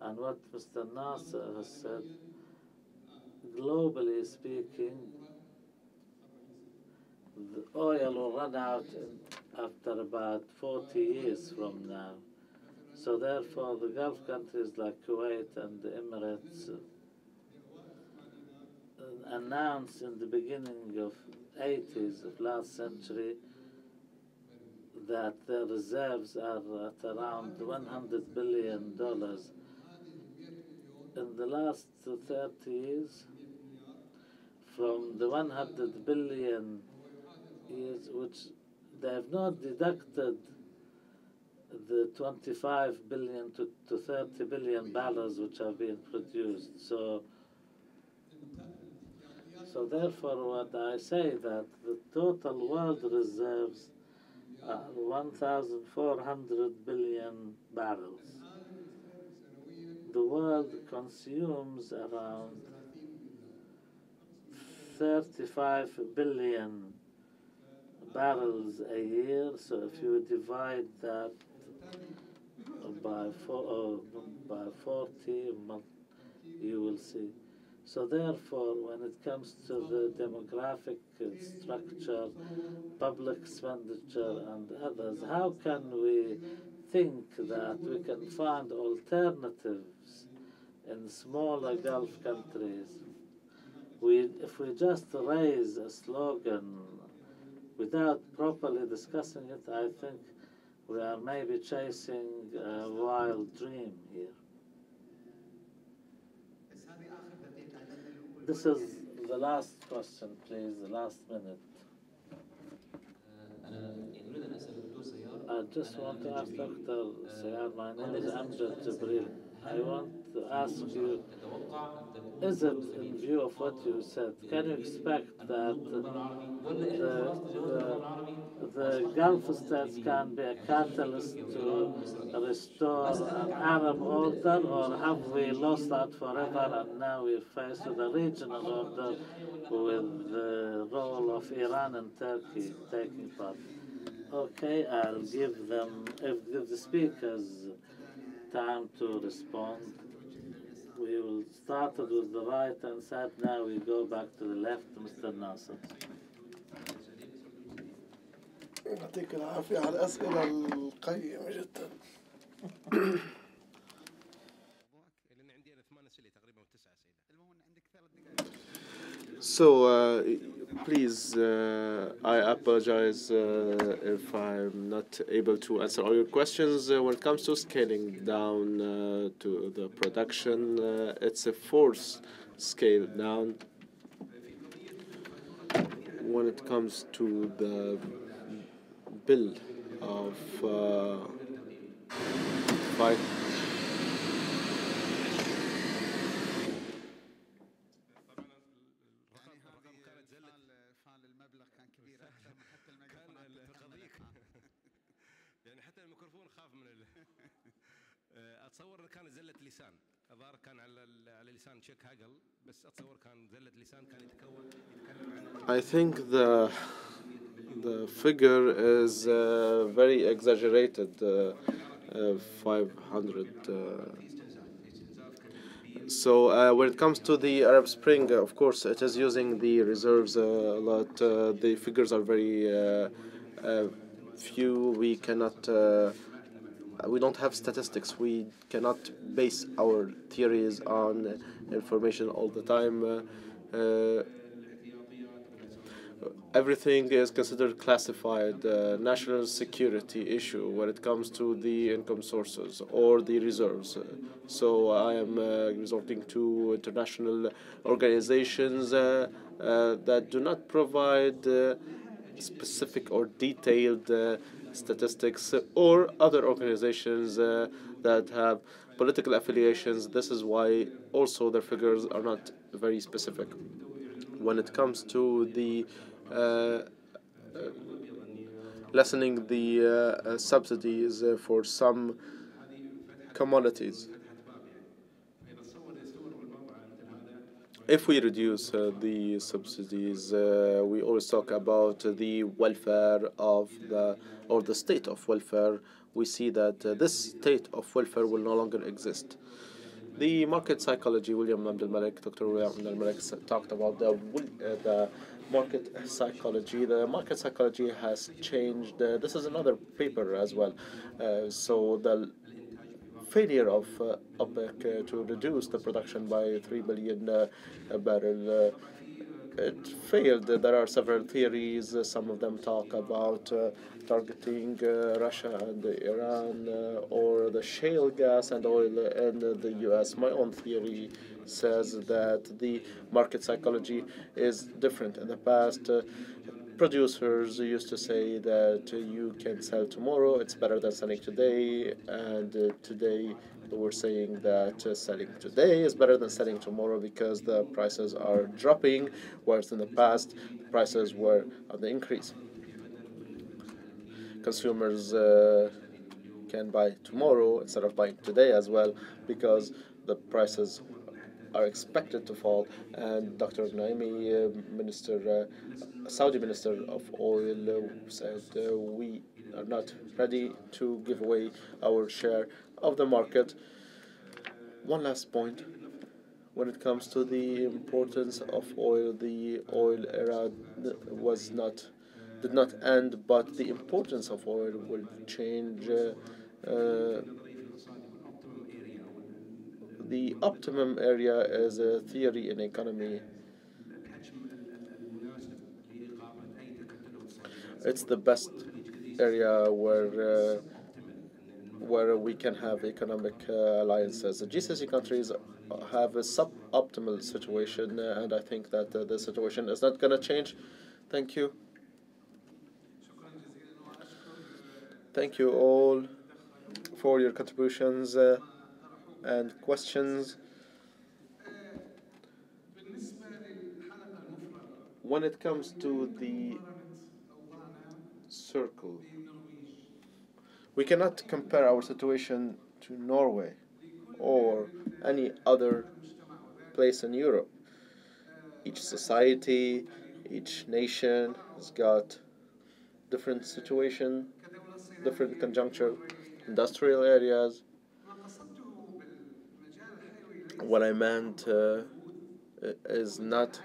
And what Mr. Nasser has said, globally speaking, the oil will run out after about 40 years from now. So therefore, the Gulf countries like Kuwait and the Emirates announced in the beginning of 80s of last century that their reserves are at around $100 billion. In the last 30 years, from the 100 billion years, which they have not deducted the 25 billion to 30 billion barrels which have been produced. So therefore, what I say that the total world reserves are 1,400 billion barrels. The world consumes around 35 billion barrels a year. So if you divide that by 40, you will see. So therefore, when it comes to the demographic structure, public expenditure, and others, how can we think that we can find alternatives in smaller Gulf countries? If we just raise a slogan without properly discussing it, I think we are maybe chasing a wild dream here. This is the last question, please, the last minute. I just want to ask Dr. Sayyar, my name is Ammar Jaffal. I want to ask you, is it in view of what you said, can you expect that the Gulf states can be a catalyst to restore an Arab order, or have we lost that forever and now we're faced with a regional order with the role of Iran and Turkey taking part? Okay, I'll give the speakers time to respond. We will start with the right hand side, now we go back to the left, Mr. Nasser. يعطيك العافية على الأسئلة القيمة جدا. So, please, I apologize if I'm not able to answer all your questions. When it comes to scaling down to the production, it's a force scale down. When it comes to the bill of fight. اتصور كانت زله لسان الظاهر كان على لسان شيك هاجل بس اتصور كان زله لسان كان يتكون يتكلم عن I think the figure is very exaggerated, 500. So when it comes to the Arab Spring, of course, it is using the reserves a lot. The figures are very few. We don't have statistics. We cannot base our theories on information all the time. Everything is considered classified national security issue when it comes to the income sources or the reserves. So I am resorting to international organizations that do not provide specific or detailed statistics, or other organizations that have political affiliations. This is why also their figures are not very specific. When it comes to the lessening the subsidies for some commodities, if we reduce the subsidies, we always talk about the welfare of the state of welfare. We see that this state of welfare will no longer exist. The market psychology, Dr. William Abdel Malik talked about the market psychology. The market psychology has changed. This is another paper as well. So the failure of OPEC to reduce the production by 3 million barrel, it failed. There are several theories. Some of them talk about targeting Russia and Iran or the shale gas and oil in the US. My own theory says that the market psychology is different. In the past, producers used to say that you can sell tomorrow, it's better than selling today, and today we're saying that selling today is better than selling tomorrow because the prices are dropping, whereas in the past prices were on the increase. Consumers can buy tomorrow instead of buying today as well because the prices are expected to fall. And Dr. Naimi, Saudi Minister of Oil, said we are not ready to give away our share of the market. One last point. When it comes to the importance of oil, the oil era did not end, but the importance of oil will change. The optimum area is a theory in economy. It's the best area where we can have economic alliances. The GCC countries have a suboptimal situation, and I think that the situation is not going to change. Thank you. Thank you all for your contributions. and questions. When it comes to the circle, we cannot compare our situation to Norway or any other place in Europe. Each society, each nation has got different situation, different conjuncture, industrial areas. What I meant is not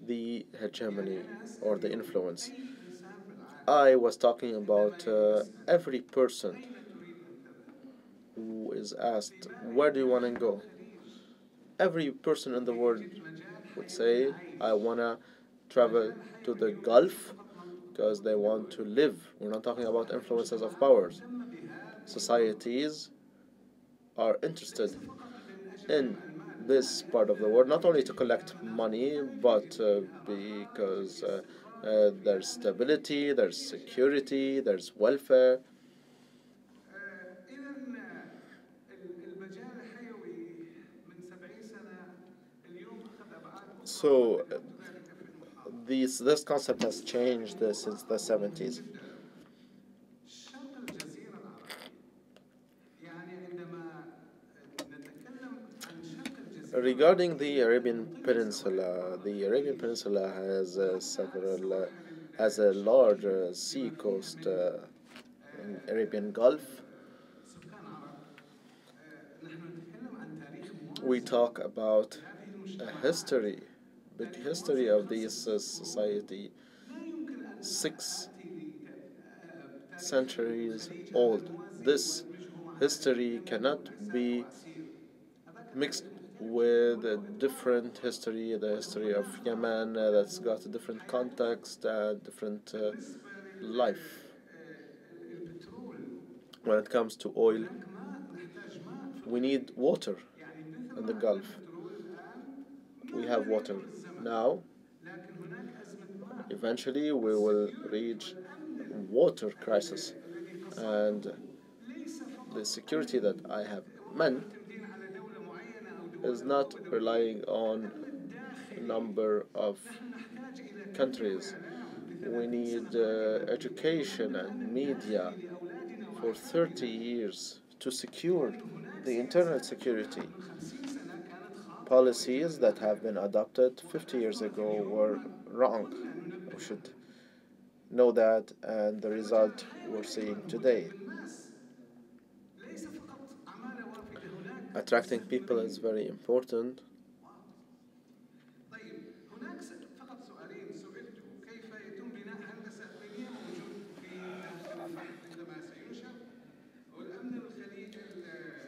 the hegemony or the influence. I was talking about every person who is asked, where do you want to go? Every person in the world would say, I want to travel to the Gulf because they want to live. We're not talking about influences of powers. Societies are interested in this part of the world, not only to collect money, but because there's stability, there's security, there's welfare. So this concept has changed since the 70s. Regarding the Arabian Arabian Peninsula has has a large sea coast in Arabian Gulf. We talk about a history, big history of this society, 6 centuries old. This history cannot be mixed with a different history, the history of Yemen that's got a different context and different life. When it comes to oil, we need water in the Gulf. We have water now. Eventually, we will reach water crisis, and the security that I have meant is not relying on a number of countries. We need education and media for 30 years to secure the internal security. Policies that have been adopted 50 years ago were wrong. We should know that, and the result we're seeing today. Attracting people is very important.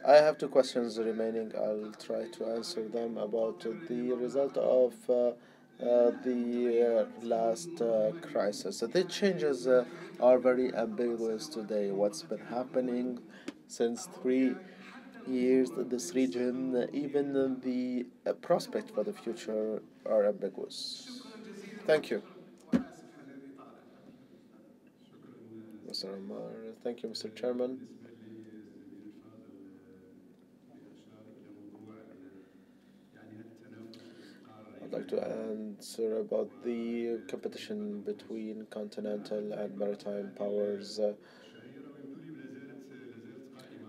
I have 2 questions remaining. I'll try to answer them about the result of the last crisis. The changes are very ambiguous today. What's been happening since 3 years in this region, even the prospect for the future are ambiguous. Thank you, Mr. Ammar. Thank you, Mr. Chairman. I'd like to answer about the competition between continental and maritime powers.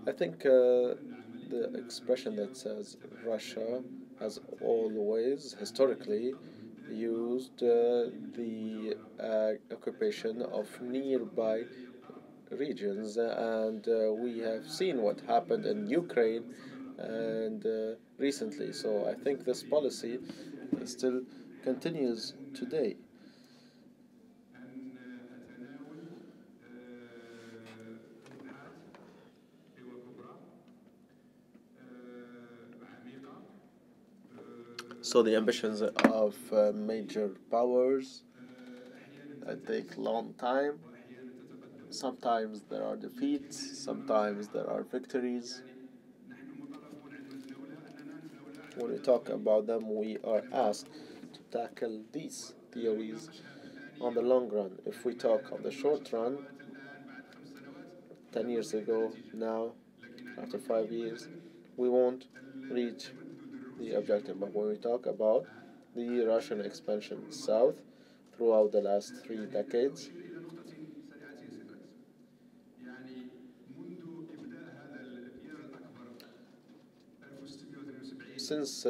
I think the expression that says Russia has always, historically, used the occupation of nearby regions, and we have seen what happened in Ukraine and recently. So I think this policy still continues today. So the ambitions of major powers take long time. Sometimes there are defeats, sometimes there are victories. When we talk about them, we are asked to tackle these theories on the long run. If we talk on the short run, 10 years ago, now, after 5 years, we won't reach the objective. But when we talk about the Russian expansion south throughout the last 3 decades, since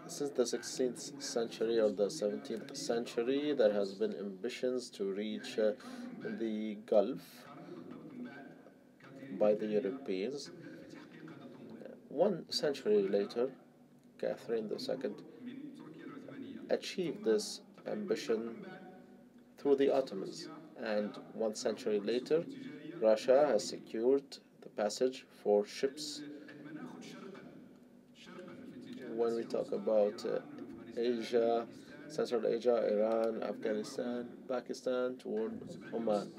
since the 16th century or the 17th century, there has been ambitions to reach the Gulf by the Europeans. 1 century later, Catherine II achieved this ambition through the Ottomans, and 1 century later, Russia has secured the passage for ships. When we talk about Asia, Central Asia, Iran, Afghanistan, Pakistan, toward Oman.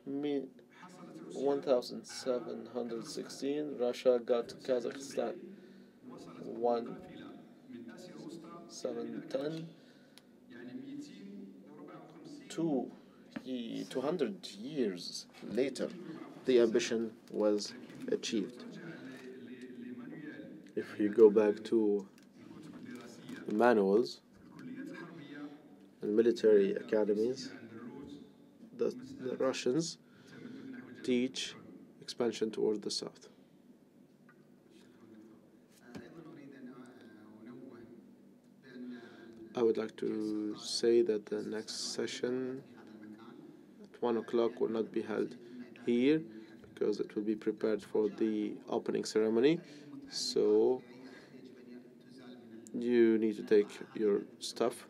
1716, Russia got Kazakhstan. 1710, 200 years later, the ambition was achieved. If you go back to the manuals and military academies, the Russians teach expansion towards the south. I would like to say that the next session at 1 o'clock will not be held here because it will be prepared for the opening ceremony. So you need to take your stuff.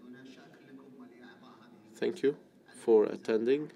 Thank you for attending.